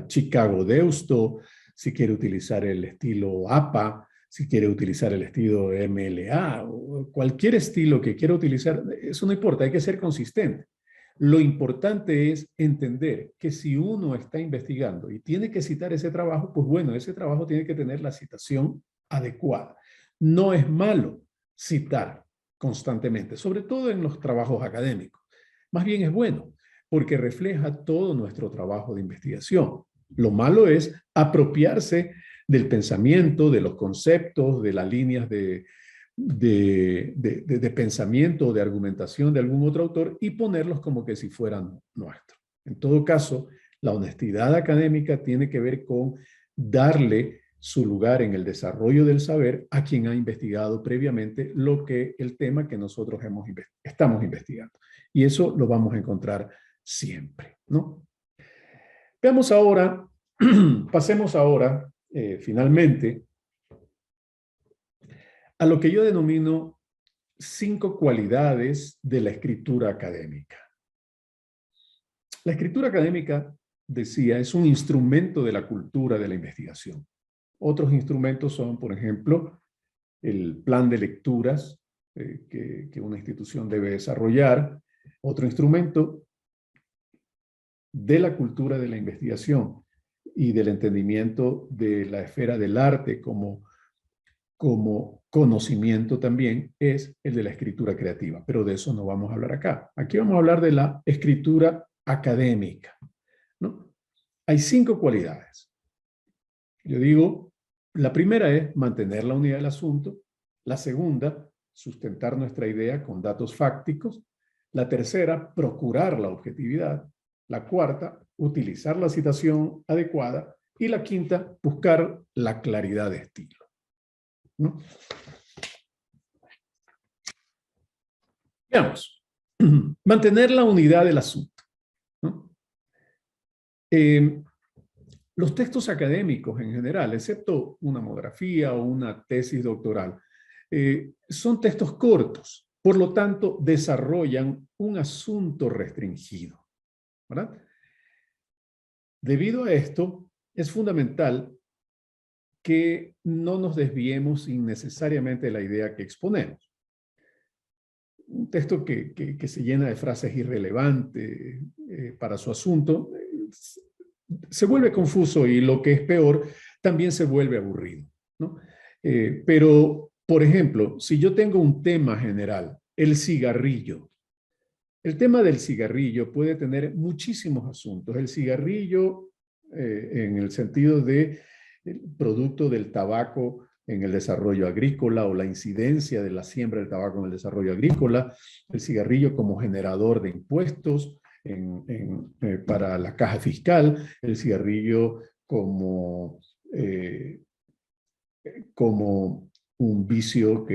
Chicago Deusto, si quiere utilizar el estilo APA, si quiere utilizar el estilo MLA, o cualquier estilo que quiera utilizar, eso no importa, hay que ser consistente. Lo importante es entender que si uno está investigando y tiene que citar ese trabajo, pues bueno, ese trabajo tiene que tener la citación adecuada. No es malo citar constantemente, sobre todo en los trabajos académicos. Más bien es bueno, porque refleja todo nuestro trabajo de investigación. Lo malo es apropiarse del pensamiento, de los conceptos, de las líneas de pensamiento o de argumentación de algún otro autor y ponerlos como que si fueran nuestros. En todo caso, la honestidad académica tiene que ver con darle su lugar en el desarrollo del saber a quien ha investigado previamente el tema que nosotros estamos investigando. Y eso lo vamos a encontrar siempre, ¿no? Veamos ahora, pasemos ahora, finalmente, a lo que yo denomino 5 cualidades de la escritura académica. La escritura académica, decía, es un instrumento de la cultura de la investigación. Otros instrumentos son, por ejemplo, el plan de lecturas que una institución debe desarrollar. Otro instrumento de la cultura de la investigación y del entendimiento de la esfera del arte como conocimiento también es el de la escritura creativa, pero de eso no vamos a hablar acá. Aquí vamos a hablar de la escritura académica, ¿no? Hay 5 cualidades. Yo digo, la primera es mantener la unidad del asunto. La segunda, sustentar nuestra idea con datos fácticos. La tercera, procurar la objetividad. La cuarta, utilizar la citación adecuada. Y la quinta, buscar la claridad de estilo, ¿no? Veamos. Mantener la unidad del asunto, ¿no? Los textos académicos en general, excepto una monografía o una tesis doctoral, son textos cortos, por lo tanto desarrollan un asunto restringido, ¿verdad? Debido a esto, es fundamental que no nos desviemos innecesariamente de la idea que exponemos. Un texto que se llena de frases irrelevantes para su asunto, se vuelve confuso y lo que es peor, también se vuelve aburrido, ¿no? Pero, por ejemplo, si yo tengo un tema general, el cigarrillo, el tema del cigarrillo puede tener muchísimos asuntos. El cigarrillo, en el sentido de producto del tabaco en el desarrollo agrícola o la incidencia de la siembra del tabaco en el desarrollo agrícola, el cigarrillo como generador de impuestos para la caja fiscal, el cigarrillo como, como un vicio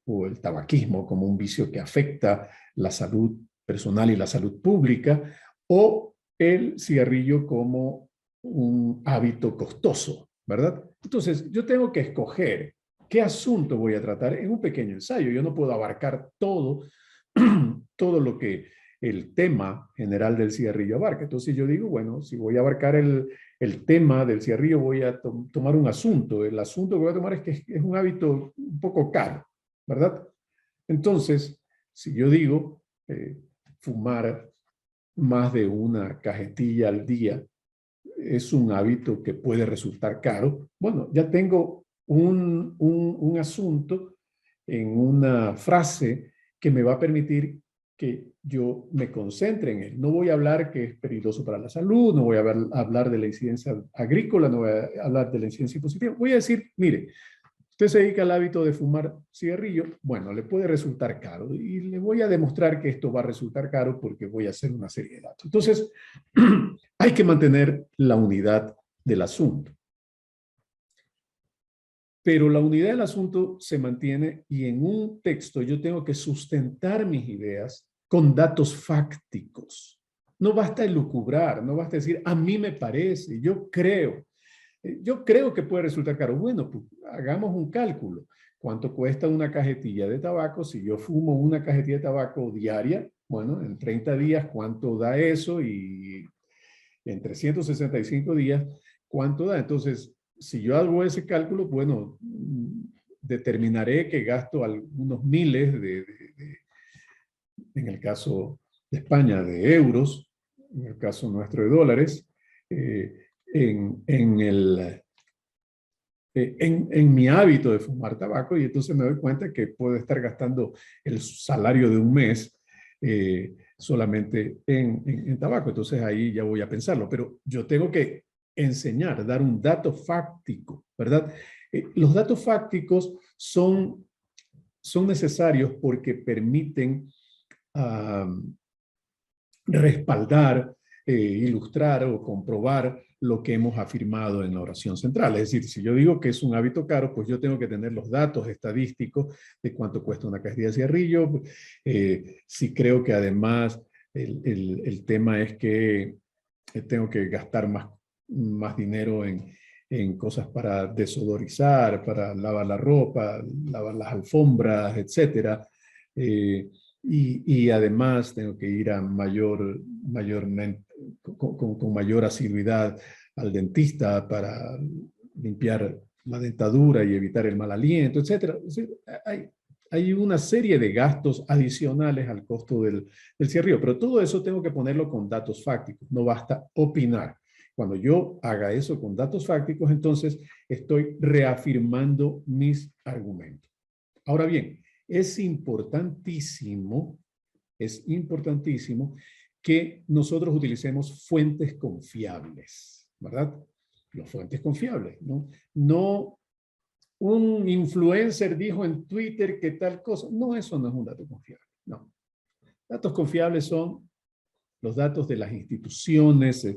o el tabaquismo como un vicio que afecta la salud personal y la salud pública, o el cigarrillo como un hábito costoso, ¿verdad? Entonces, yo tengo que escoger qué asunto voy a tratar en un pequeño ensayo. Yo no puedo abarcar todo, todo lo que el tema general del cigarrillo abarca. Entonces yo digo, bueno, si voy a abarcar el tema del cigarrillo, voy a tomar un asunto. El asunto que voy a tomar es que es un hábito un poco caro, ¿verdad? Entonces, si yo digo fumar más de una cajetilla al día es un hábito que puede resultar caro, bueno, ya tengo un asunto en una frase que me va a permitir que yo me concentre en él. No voy a hablar que es peligroso para la salud, no voy a hablar de la incidencia agrícola, no voy a hablar de la incidencia impositiva. Voy a decir, mire, usted se dedica al hábito de fumar cigarrillo, bueno, le puede resultar caro y le voy a demostrar que esto va a resultar caro porque voy a hacer una serie de datos. Entonces, hay que mantener la unidad del asunto. Pero la unidad del asunto se mantiene y en un texto yo tengo que sustentar mis ideas con datos fácticos. No basta elucubrar, no basta decir, a mí me parece, yo creo. Yo creo que puede resultar caro. Bueno, pues hagamos un cálculo. ¿Cuánto cuesta una cajetilla de tabaco? Si yo fumo una cajetilla de tabaco diaria, bueno, en 30 días, ¿cuánto da eso? Y en 365 días, ¿cuánto da? Entonces, si yo hago ese cálculo, bueno, determinaré que gasto algunos miles en el caso de España, de euros, en el caso nuestro de dólares, en mi hábito de fumar tabaco, y entonces me doy cuenta que puedo estar gastando el salario de un mes solamente en tabaco. Entonces ahí ya voy a pensarlo, pero yo tengo que enseñar, dar un dato fáctico, ¿verdad? Los datos fácticos son necesarios porque permiten respaldar, ilustrar o comprobar lo que hemos afirmado en la oración central. Es decir, si yo digo que es un hábito caro, pues yo tengo que tener los datos estadísticos de cuánto cuesta una cajetilla de cigarrillo. Si creo que además el tema es que tengo que gastar más dinero en cosas para desodorizar, para lavar la ropa, lavar las alfombras, etcétera. Y además tengo que ir a con mayor asiduidad al dentista para limpiar la dentadura y evitar el mal aliento, etc. Hay una serie de gastos adicionales al costo del cigarrillo, pero todo eso tengo que ponerlo con datos fácticos, no basta opinar. Cuando yo haga eso con datos fácticos, entonces estoy reafirmando mis argumentos. Ahora bien, es importantísimo que nosotros utilicemos fuentes confiables, ¿verdad? Las fuentes confiables, ¿no? No un influencer dijo en Twitter que tal cosa. No, eso no es un dato confiable, no. Datos confiables son los datos de las instituciones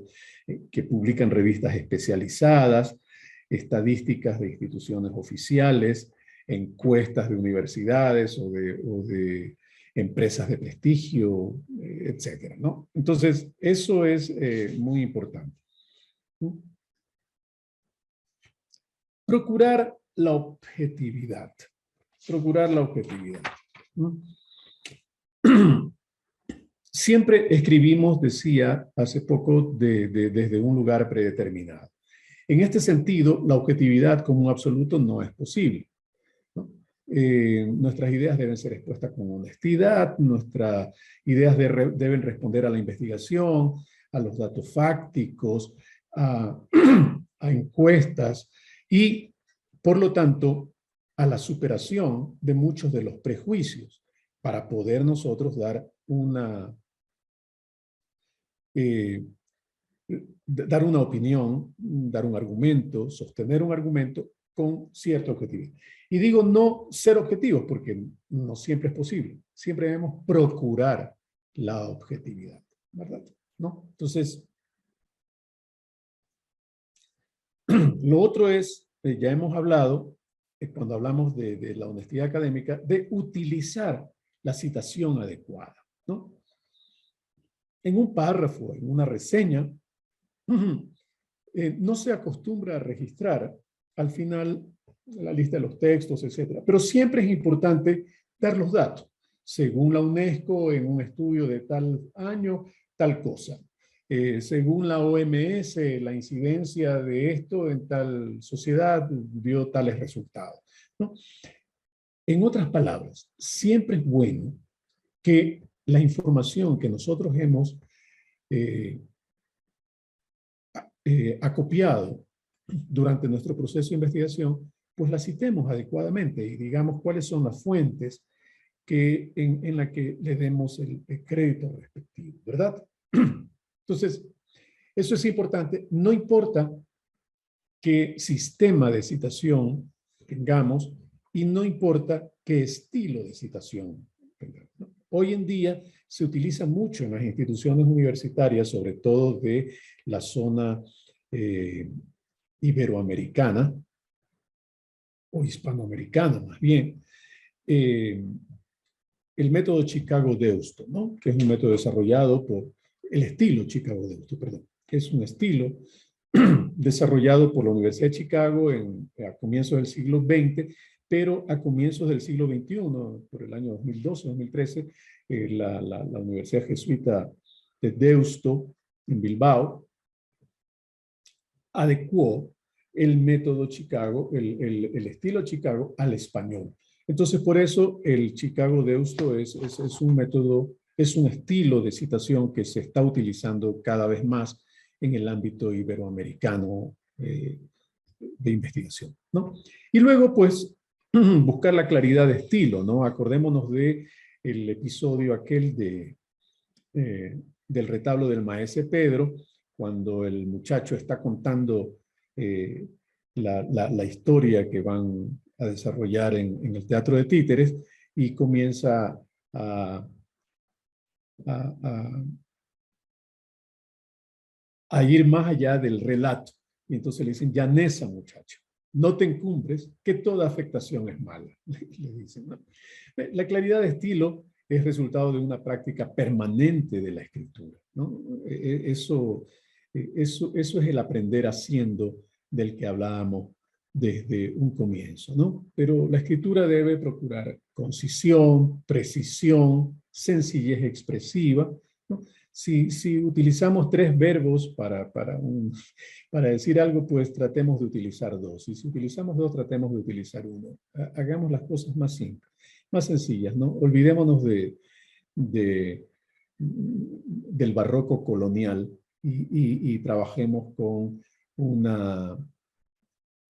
que publican revistas especializadas, estadísticas de instituciones oficiales, encuestas de universidades o de empresas de prestigio, etcétera, ¿no? Entonces, eso es muy importante. Procurar la objetividad. Procurar la objetividad. Siempre escribimos, decía hace poco, desde un lugar predeterminado. En este sentido, la objetividad como un absoluto no es posible, ¿no? Nuestras ideas deben ser expuestas con honestidad, nuestras ideas deben responder a la investigación, a los datos fácticos, a encuestas y, por lo tanto, a la superación de muchos de los prejuicios para poder nosotros dar dar una opinión, dar un argumento, sostener un argumento con cierta objetividad. Y digo no ser objetivos porque no siempre es posible. Siempre debemos procurar la objetividad, ¿verdad? ¿No? Entonces, lo otro es, ya hemos hablado, cuando hablamos de la honestidad académica, de utilizar la citación adecuada, ¿no? En un párrafo, en una reseña, no se acostumbra a registrar al final la lista de los textos, etcétera. Pero siempre es importante dar los datos. Según la UNESCO, en un estudio de tal año, tal cosa. Según la OMS, la incidencia de esto en tal sociedad dio tales resultados, ¿no? En otras palabras, siempre es bueno que la información que nosotros hemos acopiado durante nuestro proceso de investigación, pues la citemos adecuadamente y digamos cuáles son las fuentes en la que le demos el crédito respectivo, ¿verdad? Entonces, eso es importante. No importa qué sistema de citación tengamos y no importa qué estilo de citación tengamos, ¿no? Hoy en día se utiliza mucho en las instituciones universitarias, sobre todo de la zona iberoamericana o hispanoamericana más bien, el método Chicago-Deusto, ¿no? Que es un método desarrollado por el estilo Chicago-Deusto, perdón, que es un estilo desarrollado por la Universidad de Chicago a comienzos del siglo XX, pero a comienzos del siglo XXI, por el año 2012-2013, la Universidad Jesuita de Deusto, en Bilbao, adecuó el método Chicago, el estilo Chicago al español. Entonces, por eso el Chicago Deusto es un método, es un estilo de citación que se está utilizando cada vez más en el ámbito iberoamericano de investigación, ¿no? Y luego, pues, buscar la claridad de estilo, ¿no? Acordémonos del episodio aquel del retablo del maese Pedro, cuando el muchacho está contando la historia que van a desarrollar en el teatro de títeres y comienza a, a, a ir más allá del relato. Y entonces le dicen, llaneza, muchacho, no te encumbres, que toda afectación es mala, le dicen, ¿no? La claridad de estilo es resultado de una práctica permanente de la escritura, ¿no? Eso es el aprender haciendo del que hablábamos desde un comienzo, ¿no? Pero la escritura debe procurar concisión, precisión, sencillez expresiva, ¿no? Si utilizamos 3 verbos para decir algo, pues tratemos de utilizar 2. Y si utilizamos 2, tratemos de utilizar 1. Hagamos las cosas más simples, más sencillas, ¿no? Olvidémonos del barroco colonial y trabajemos con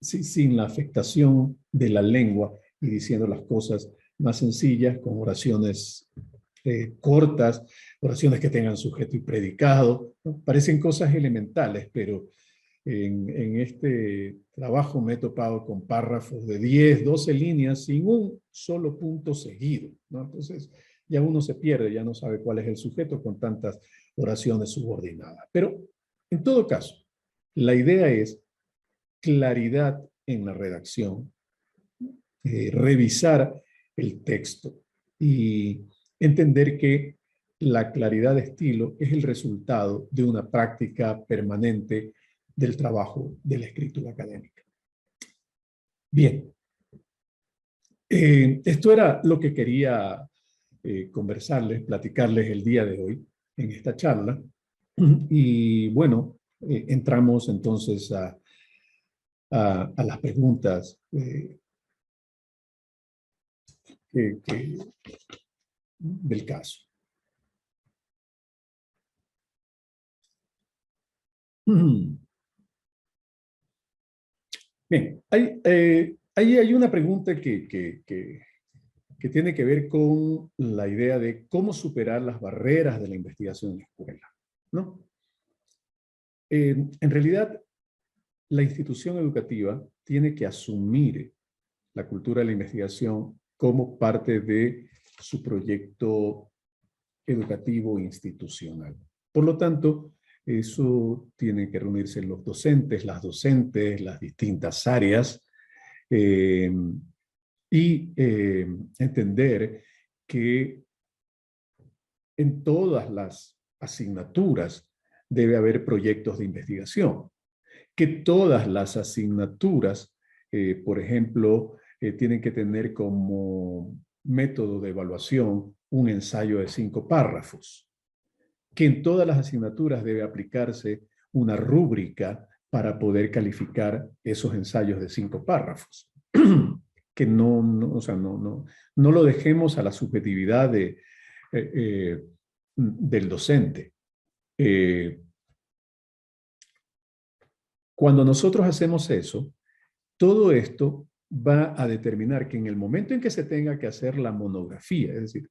sin la afectación de la lengua y diciendo las cosas más sencillas, con oraciones cortas, oraciones que tengan sujeto y predicado, ¿no? Parecen cosas elementales, pero en este trabajo me he topado con párrafos de 10, 12 líneas sin un solo punto seguido, ¿no? Entonces ya uno se pierde, ya no sabe cuál es el sujeto con tantas oraciones subordinadas. Pero en todo caso, la idea es claridad en la redacción, revisar el texto y entender que la claridad de estilo es el resultado de una práctica permanente del trabajo de la escritura académica. Bien, esto era lo que quería conversarles, platicarles el día de hoy en esta charla. Y bueno, entramos entonces a las preguntas del caso. Bien, ahí hay una pregunta que tiene que ver con la idea de cómo superar las barreras de la investigación en la escuela, ¿no? En realidad, la institución educativa tiene que asumir la cultura de la investigación como parte de su proyecto educativo institucional. Por lo tanto, eso tiene que reunirse los docentes, las docentes, las distintas áreas, y entender que en todas las asignaturas debe haber proyectos de investigación, que todas las asignaturas, por ejemplo, tienen que tener como método de evaluación un ensayo de 5 párrafos, que en todas las asignaturas debe aplicarse una rúbrica para poder calificar esos ensayos de 5 párrafos. Que o sea, no lo dejemos a la subjetividad del docente. Cuando nosotros hacemos eso, todo esto va a determinar que en el momento en que se tenga que hacer la monografía, es decir,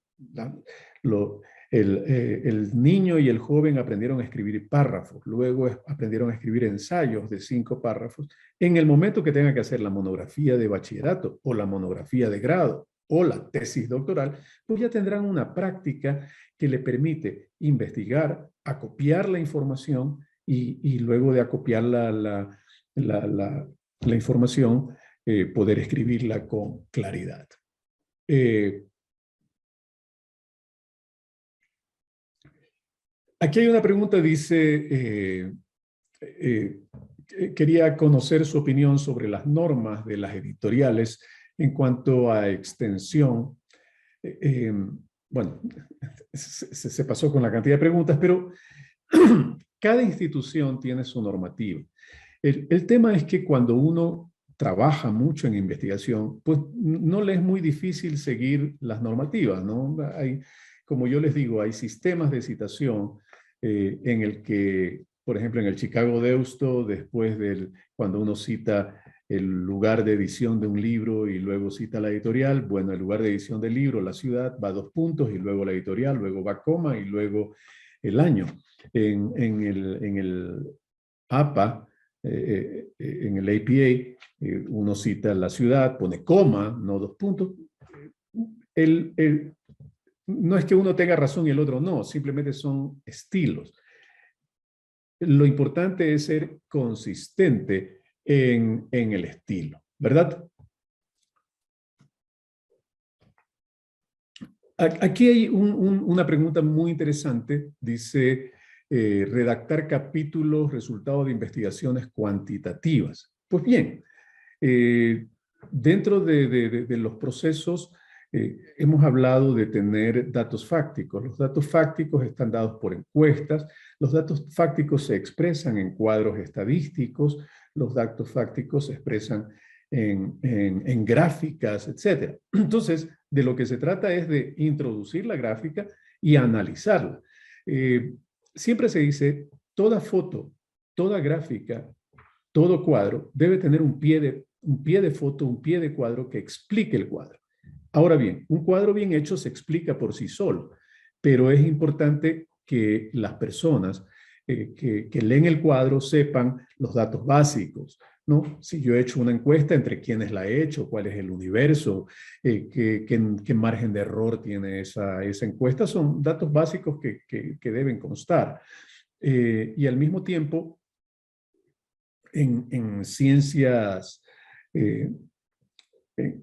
el niño y el joven aprendieron a escribir párrafos, luego aprendieron a escribir ensayos de 5 párrafos, en el momento que tenga que hacer la monografía de bachillerato o la monografía de grado o la tesis doctoral, pues ya tendrán una práctica que le permite investigar, acopiar la información y luego de acopiar la información, poder escribirla con claridad. Aquí hay una pregunta, dice, quería conocer su opinión sobre las normas de las editoriales en cuanto a extensión. Bueno, se pasó con la cantidad de preguntas, pero cada institución tiene su normativa. El tema es que cuando uno trabaja mucho en investigación, pues no le es muy difícil seguir las normativas, ¿no? Como yo les digo, hay sistemas de citación en el que, por ejemplo, en el Chicago Deusto, cuando uno cita el lugar de edición de un libro y luego cita la editorial, bueno, el lugar de edición del libro, la ciudad, va 2 puntos y luego la editorial, luego va coma y luego el año. En el APA, en el APA, uno cita la ciudad, pone coma, no 2 puntos. No es que uno tenga razón y el otro no, simplemente son estilos. Lo importante es ser consistente en el estilo, ¿verdad? Aquí hay una pregunta muy interesante. Dice, redactar capítulos, resultados de investigaciones cuantitativas. Pues bien, dentro de los procesos hemos hablado de tener datos fácticos. Los datos fácticos están dados por encuestas. Los datos fácticos se expresan en cuadros estadísticos. Los datos fácticos se expresan en gráficas, etc. Entonces, de lo que se trata es de introducir la gráfica y analizarla. Siempre se dice, toda foto, toda gráfica, todo cuadro debe tener un pie un pie de foto, un pie de cuadro que explique el cuadro. Ahora bien, un cuadro bien hecho se explica por sí solo, pero es importante que las personas que leen el cuadro sepan los datos básicos, ¿no? Si yo he hecho una encuesta, entre quiénes la he hecho, cuál es el universo, qué margen de error tiene esa encuesta, son datos básicos que deben constar. Y al mismo tiempo, en ciencias, eh,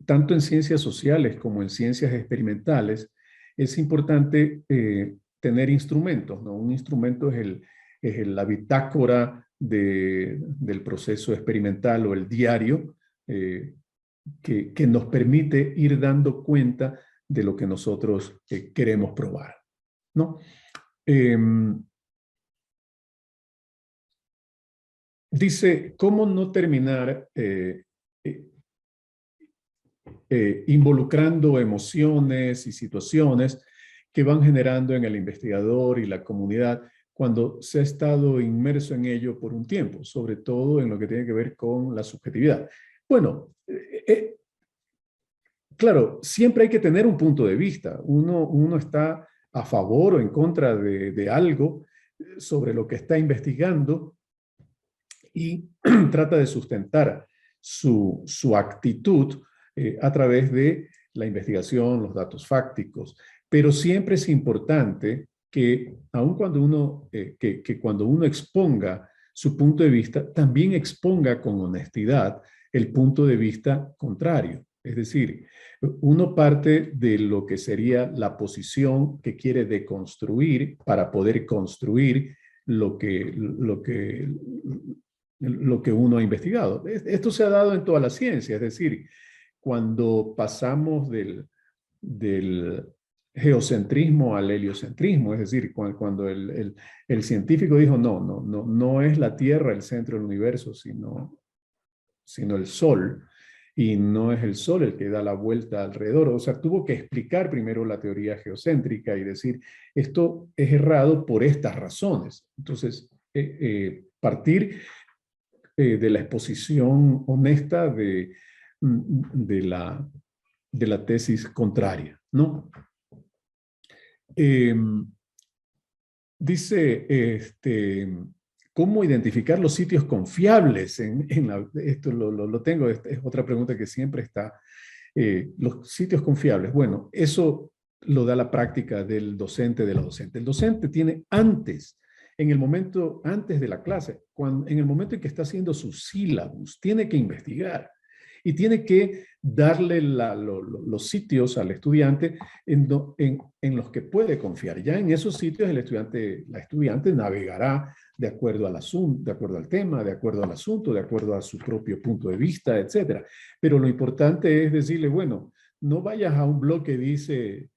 tanto en ciencias sociales como en ciencias experimentales, es importante tener instrumentos, ¿no? Un instrumento es la bitácora del proceso experimental o el diario que nos permite ir dando cuenta de lo que nosotros queremos probar, ¿no? Dice, ¿cómo no terminar involucrando emociones y situaciones que van generando en el investigador y la comunidad cuando se ha estado inmerso en ello por un tiempo, sobre todo en lo que tiene que ver con la subjetividad? Bueno, claro, siempre hay que tener un punto de vista. Uno está a favor o en contra de algo sobre lo que está investigando y trata de sustentar su actitud a través de la investigación, los datos fácticos. Pero siempre es importante que, aun cuando que cuando uno exponga su punto de vista, también exponga con honestidad el punto de vista contrario. Es decir, uno parte de lo que sería la posición que quiere deconstruir para poder construir lo que uno ha investigado. Esto se ha dado en toda la ciencia, es decir, cuando pasamos del geocentrismo al heliocentrismo, es decir, cuando el científico dijo, no es la Tierra el centro del universo, sino el Sol, y no es el Sol el que da la vuelta alrededor. O sea, tuvo que explicar primero la teoría geocéntrica y decir, esto es errado por estas razones. Entonces, partir de la exposición honesta de la tesis contraria, ¿no? Dice, ¿cómo identificar los sitios confiables? Esto lo tengo, es otra pregunta que siempre está. Los sitios confiables, bueno, eso lo da la práctica del docente, de la docente. El docente tiene antes de la clase, en el momento en que está haciendo su sílabus, tiene que investigar y tiene que darle los sitios al estudiante en los que puede confiar. Ya en esos sitios la estudiante navegará de acuerdo al asunto, de acuerdo al tema, de acuerdo al asunto, de acuerdo a su propio punto de vista, etcétera. Pero lo importante es decirle, bueno, no vayas a un blog que dice,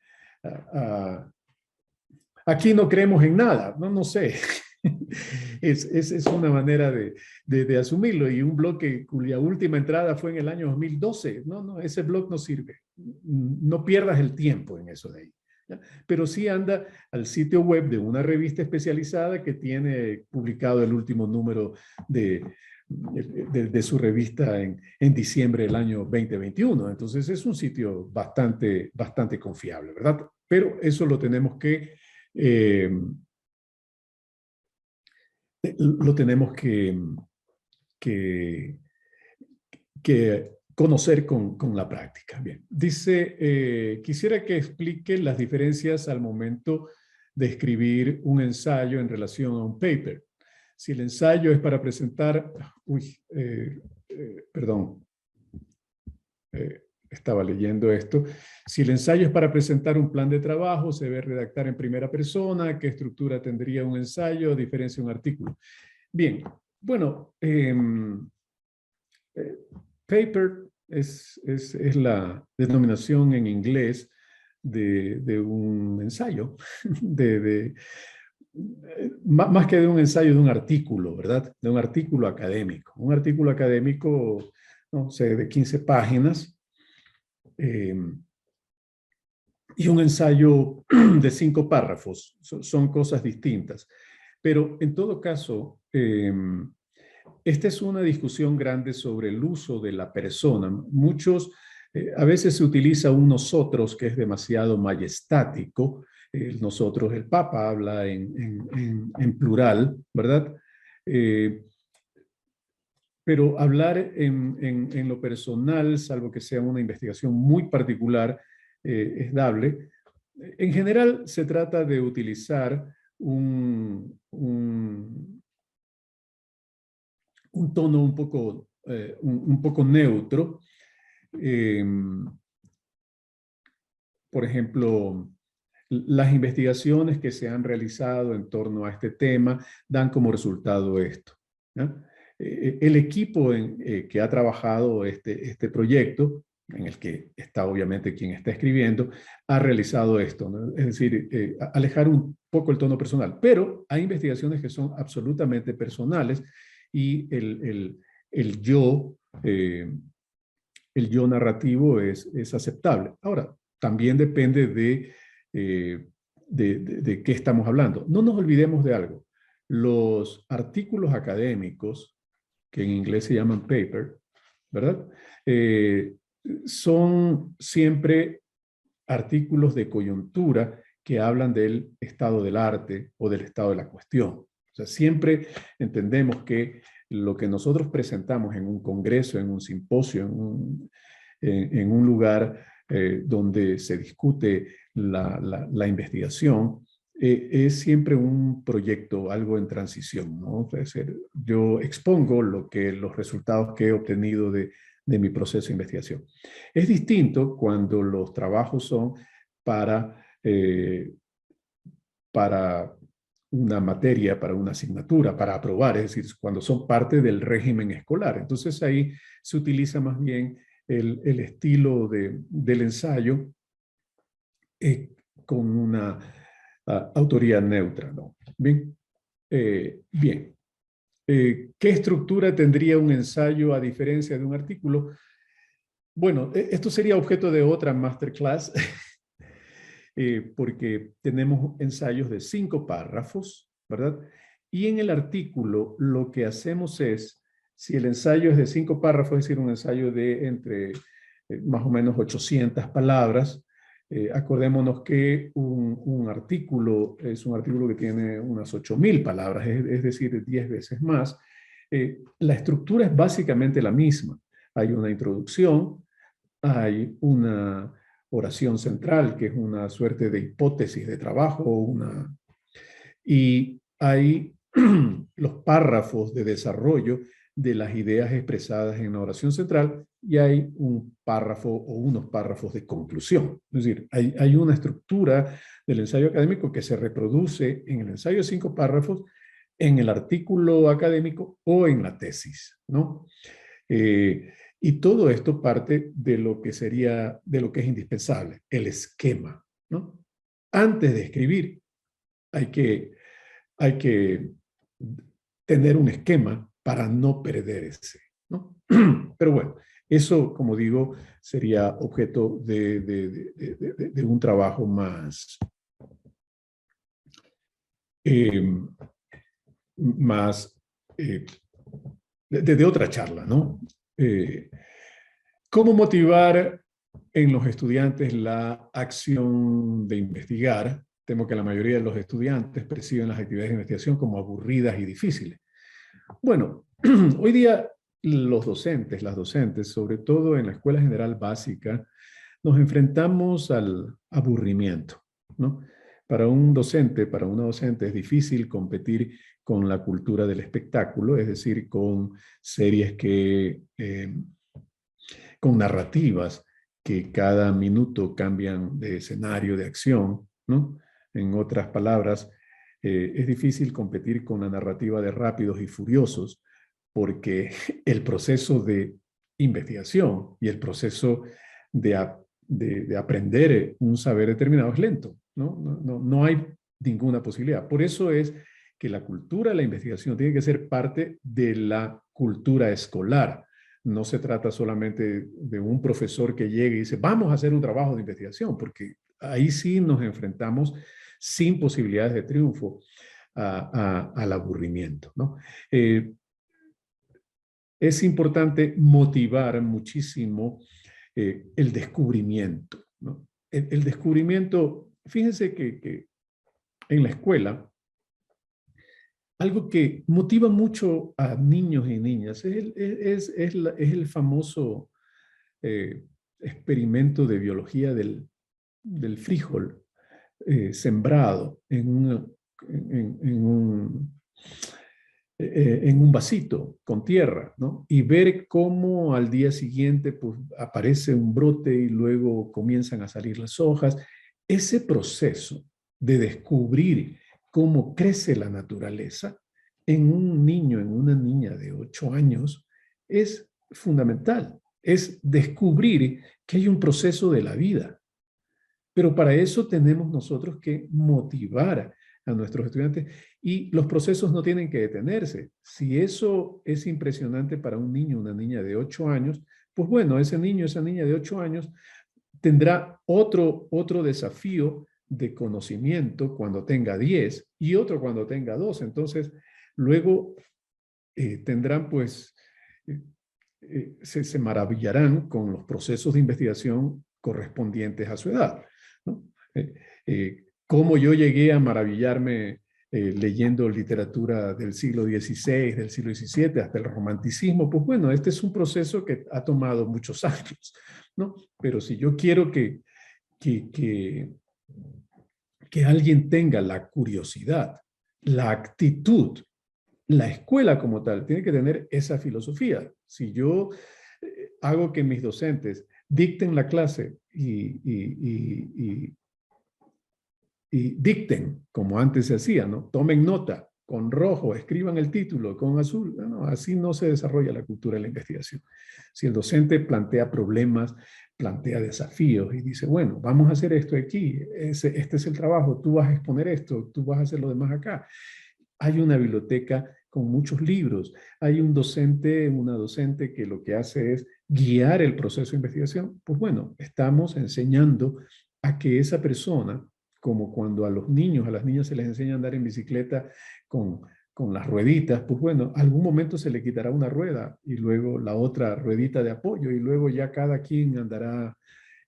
aquí no creemos en nada, no sé. Es una manera de asumirlo. Y un blog cuya última entrada fue en el año 2012. No, ese blog no sirve. No pierdas el tiempo en eso de ahí. ¿Ya? Pero sí anda al sitio web de una revista especializada que tiene publicado el último número de su revista en diciembre del año 2021. Entonces es un sitio bastante confiable, ¿verdad? Pero eso lo tenemos que conocer con la práctica. Bien, dice, quisiera que explique las diferencias al momento de escribir un ensayo en relación a un paper. Si el ensayo es para presentar, perdón, estaba leyendo esto. Si el ensayo es para presentar un plan de trabajo, se debe redactar en primera persona. ¿Qué estructura tendría un ensayo a diferencia de un artículo? Bien, bueno, paper es la denominación en inglés de un ensayo, más que de un ensayo, de un artículo, ¿verdad? De un artículo académico. Un artículo académico, no sé, de 15 páginas, y un ensayo de 5 párrafos. Son cosas distintas. Pero en todo caso, esta es una discusión grande sobre el uso de la persona. A veces se utiliza un nosotros que es demasiado majestático. El nosotros, el Papa habla en plural, ¿verdad? Eh, pero hablar en lo personal, salvo que sea una investigación muy particular, es dable. En general, se trata de utilizar un tono un poco neutro. Eh, por ejemplo, las investigaciones que se han realizado en torno a este tema dan como resultado esto, ¿no? El equipo que ha trabajado este proyecto, en el que está obviamente quien está escribiendo, ha realizado esto, ¿no? Es decir, alejar un poco el tono personal, pero hay investigaciones que son absolutamente personales y el yo, eh, el yo narrativo es aceptable. Ahora, también depende de qué estamos hablando. No nos olvidemos de algo. Los artículos académicos, que en inglés se llaman paper, ¿verdad? Eh, Son siempre artículos de coyuntura que hablan del estado del arte o del estado de la cuestión. O sea, siempre entendemos que lo que nosotros presentamos en un congreso, en un simposio, en un lugar donde se discute la investigación, es siempre un proyecto, algo en transición, ¿no? Es decir, yo expongo los resultados que he obtenido de mi proceso de investigación. Es distinto cuando los trabajos son para, eh, para una materia, para una asignatura, para aprobar, es decir, cuando son parte del régimen escolar. Entonces ahí se utiliza más bien el estilo del ensayo con una autoría neutra, ¿no? Bien. Bien. ¿Qué estructura tendría un ensayo a diferencia de un artículo? Bueno, esto sería objeto de otra masterclass, porque tenemos ensayos de 5 párrafos, ¿verdad? Y en el artículo lo que hacemos es, si el ensayo es de 5 párrafos, es decir, un ensayo de entre más o menos 800 palabras, acordémonos que un artículo es un artículo que tiene unas 8.000 palabras, es decir, 10 veces más. La estructura es básicamente la misma. Hay una introducción, hay una oración central, que es una suerte de hipótesis de trabajo, y hay los párrafos de desarrollo de las ideas expresadas en la oración central, y hay un párrafo o unos párrafos de conclusión. Es decir, hay una estructura del ensayo académico que se reproduce en el ensayo de 5 párrafos, en el artículo académico o en la tesis, ¿no? Y todo esto parte de lo que sería, de lo que es indispensable, el esquema, ¿no? Antes de escribir, hay que, hay que tener un esquema para no perder ese, ¿no? Pero bueno, eso, como digo, sería objeto de un trabajo eh, más eh, de otra charla, ¿no? Eh, ¿Cómo motivar en los estudiantes la acción de investigar? Temo que la mayoría de los estudiantes perciben las actividades de investigación como aburridas y difíciles. Bueno, hoy día los docentes, las docentes, sobre todo en la Escuela General Básica, nos enfrentamos al aburrimiento, ¿no? Para un docente, para una docente es difícil competir con la cultura del espectáculo, es decir, con series con narrativas que cada minuto cambian de escenario, de acción, ¿no? En otras palabras, es difícil competir con la narrativa de Rápidos y Furiosos porque el proceso de investigación y el proceso de aprender un saber determinado es lento, ¿no? No hay ninguna posibilidad. Por eso es que la cultura de la investigación tiene que ser parte de la cultura escolar. No se trata solamente de un profesor que llegue y dice, vamos a hacer un trabajo de investigación, porque ahí sí nos enfrentamos sin posibilidades de triunfo al aburrimiento, ¿no? es importante motivar muchísimo el descubrimiento, ¿no? El descubrimiento, fíjense que en la escuela, algo que motiva mucho a niños y niñas es el famoso eh, experimento de biología del frijol sembrado en un vasito con tierra, ¿no? Y ver cómo al día siguiente pues, aparece un brote y luego comienzan a salir las hojas. Ese proceso de descubrir cómo crece la naturaleza en un niño, en una niña de 8 años, es fundamental. Es descubrir que hay un proceso de la vida. Pero para eso tenemos nosotros que motivar a nuestros estudiantes y los procesos no tienen que detenerse. Si eso es impresionante para un niño, una niña de 8 años, pues bueno, ese niño, esa niña de 8 años tendrá otro desafío de conocimiento cuando tenga 10 y otro cuando tenga 12. Entonces, luego tendrán pues, se maravillarán con los procesos de investigación correspondientes a su edad, ¿no? Cómo yo llegué a maravillarme leyendo literatura del siglo XVI, del siglo XVII, hasta el romanticismo, pues bueno, este es un proceso que ha tomado muchos años, ¿no? Pero si yo quiero que, que, que alguien tenga la curiosidad, la actitud, la escuela como tal tiene que tener esa filosofía. Si yo hago que mis docentes dicten la clase y dicten, como antes se hacía, ¿no? Tomen nota con rojo, escriban el título con azul. Bueno, así no se desarrolla la cultura de la investigación. Si el docente plantea problemas, plantea desafíos y dice, bueno, vamos a hacer esto aquí, este es el trabajo, tú vas a exponer esto, tú vas a hacer lo demás acá. Hay una biblioteca con muchos libros. Hay un docente, una docente que lo que hace es guiar el proceso de investigación. Pues bueno, estamos enseñando a que esa persona, como cuando a los niños, a las niñas se les enseña a andar en bicicleta con las rueditas, pues bueno, algún momento se le quitará una rueda y luego la otra ruedita de apoyo y luego ya cada quien andará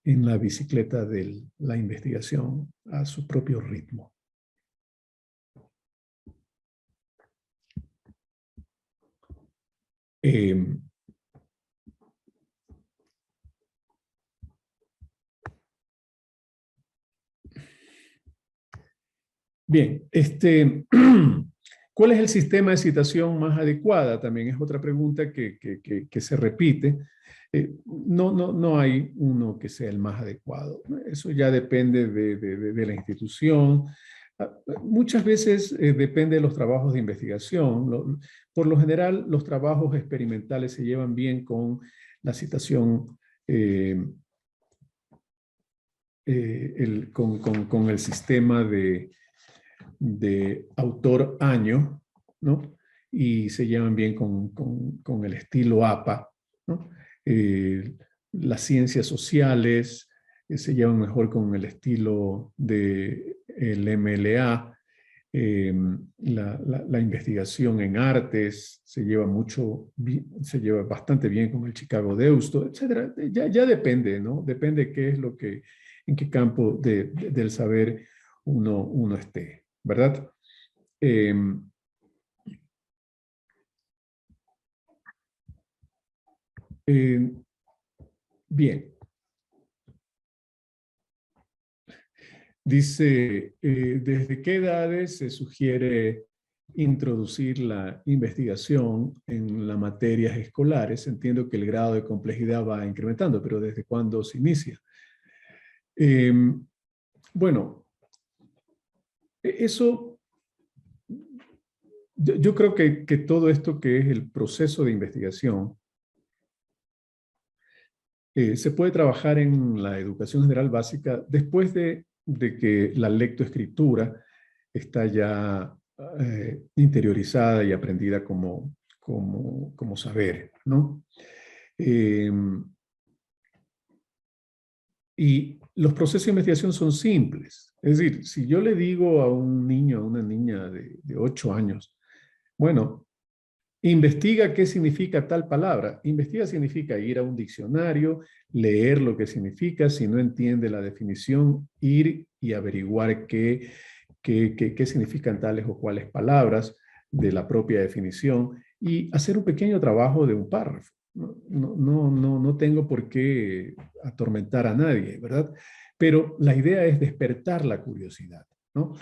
en la bicicleta de la investigación a su propio ritmo. Eh, Bien, ¿cuál es el sistema de citación más adecuada? También es otra pregunta que se repite. No hay uno que sea el más adecuado. Eso ya depende de la institución. Muchas veces depende de los trabajos de investigación. Por lo general, los trabajos experimentales se llevan bien con la citación, con el sistema de autor-año, ¿no? Y se llevan bien con el estilo APA, ¿no? Las ciencias sociales se llevan mejor con el estilo del MLA. La investigación en artes se se lleva bastante bien con el Chicago Deusto, etcétera. Ya depende, ¿no? Depende qué es en qué campo del saber uno esté, ¿verdad? Eh, eh, bien, dice, ¿desde qué edades se sugiere introducir la investigación en las materias escolares? Entiendo que el grado de complejidad va incrementando, pero ¿desde cuándo se inicia? Eh, bueno, eso, yo creo que todo esto que es el proceso de investigación se puede trabajar en la educación general básica después de que la lectoescritura está ya interiorizada y aprendida como saber, ¿no? Eh, y los procesos de investigación son simples. Es decir, si yo le digo a un niño, a una niña de 8 años, bueno, Investiga qué significa tal palabra. Investiga significa ir a un diccionario, leer lo que significa. Si no entiende la definición, ir y averiguar qué significan tales o cuales palabras de la propia definición y hacer un pequeño trabajo de un párrafo. No tengo por qué atormentar a nadie, ¿verdad? Pero la idea es despertar la curiosidad, ¿no?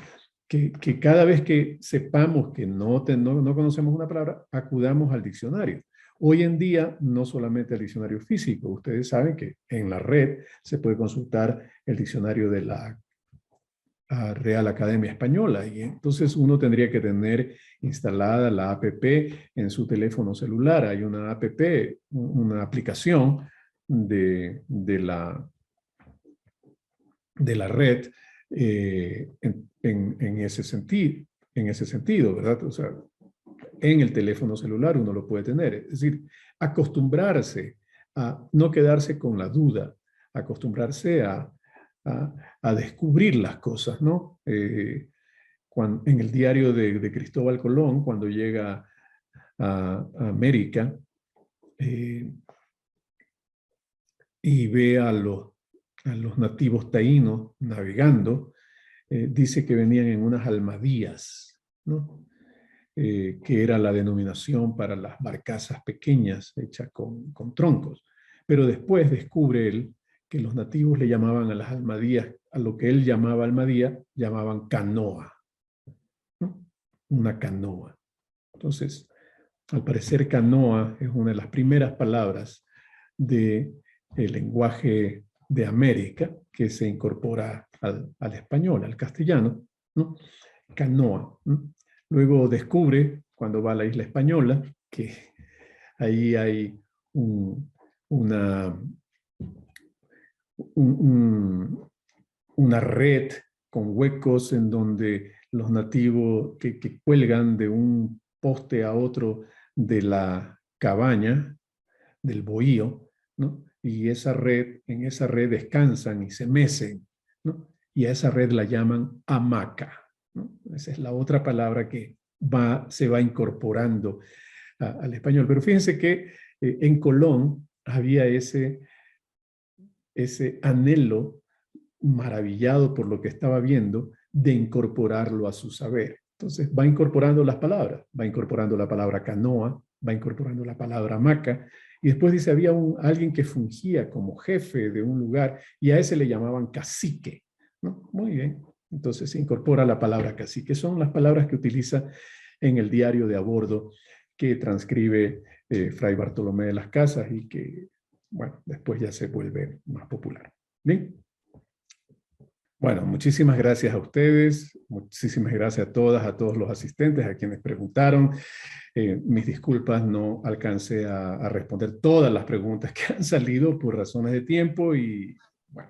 Que cada vez que sepamos que no conocemos una palabra, acudamos al diccionario. Hoy en día, no solamente el diccionario físico, ustedes saben que en la red se puede consultar el diccionario de la Real Academia Española, y entonces uno tendría que tener instalada la APP en su teléfono celular. Hay una APP, una aplicación de la red en ese sentido, ¿verdad? O sea, en el teléfono celular uno lo puede tener. Es decir, acostumbrarse a no quedarse con la duda, acostumbrarse a descubrir las cosas, ¿no? En el diario de Cristóbal Colón, cuando llega a América y ve a los nativos taínos navegando, dice que venían en unas almadías, ¿no? Que era la denominación para las barcazas pequeñas hechas con troncos. Pero después descubre él que los nativos le llamaban a las almadías, a lo que él llamaba almadía, llamaban canoa, ¿no? Una canoa. Entonces, al parecer canoa es una de las primeras palabras del lenguaje de América que se incorpora al español, al castellano, ¿no? Canoa, ¿no? Luego descubre, cuando va a la isla española, que ahí hay una, una red con huecos en donde los nativos que cuelgan de un poste a otro de la cabaña, del bohío, ¿no? Y en esa red descansan y se mecen, ¿no? Y a esa red la llaman hamaca, ¿no? Esa es la otra palabra que se va incorporando al español. Pero fíjense que en Colón había ese anhelo maravillado por lo que estaba viendo de incorporarlo a su saber. Entonces va incorporando las palabras, va incorporando la palabra canoa, va incorporando la palabra hamaca, y después dice, había alguien que fungía como jefe de un lugar y a ese le llamaban cacique, ¿no? Muy bien, entonces se incorpora la palabra cacique. Son las palabras que utiliza en el diario de a bordo que transcribe Fray Bartolomé de las Casas y que, bueno, después ya se vuelve más popular. Bien. Bueno, muchísimas gracias a ustedes, muchísimas gracias a todas, a todos los asistentes, a quienes preguntaron. Mis disculpas, no alcancé a responder todas las preguntas que han salido por razones de tiempo y bueno,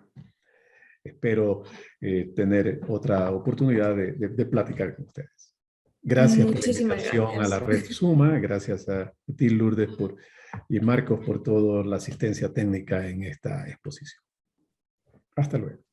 espero tener otra oportunidad de platicar con ustedes. Gracias por la Muchísimas invitación a la gracias. red Suma, gracias a ti Lourdes y Marcos por toda la asistencia técnica en esta exposición. Hasta luego.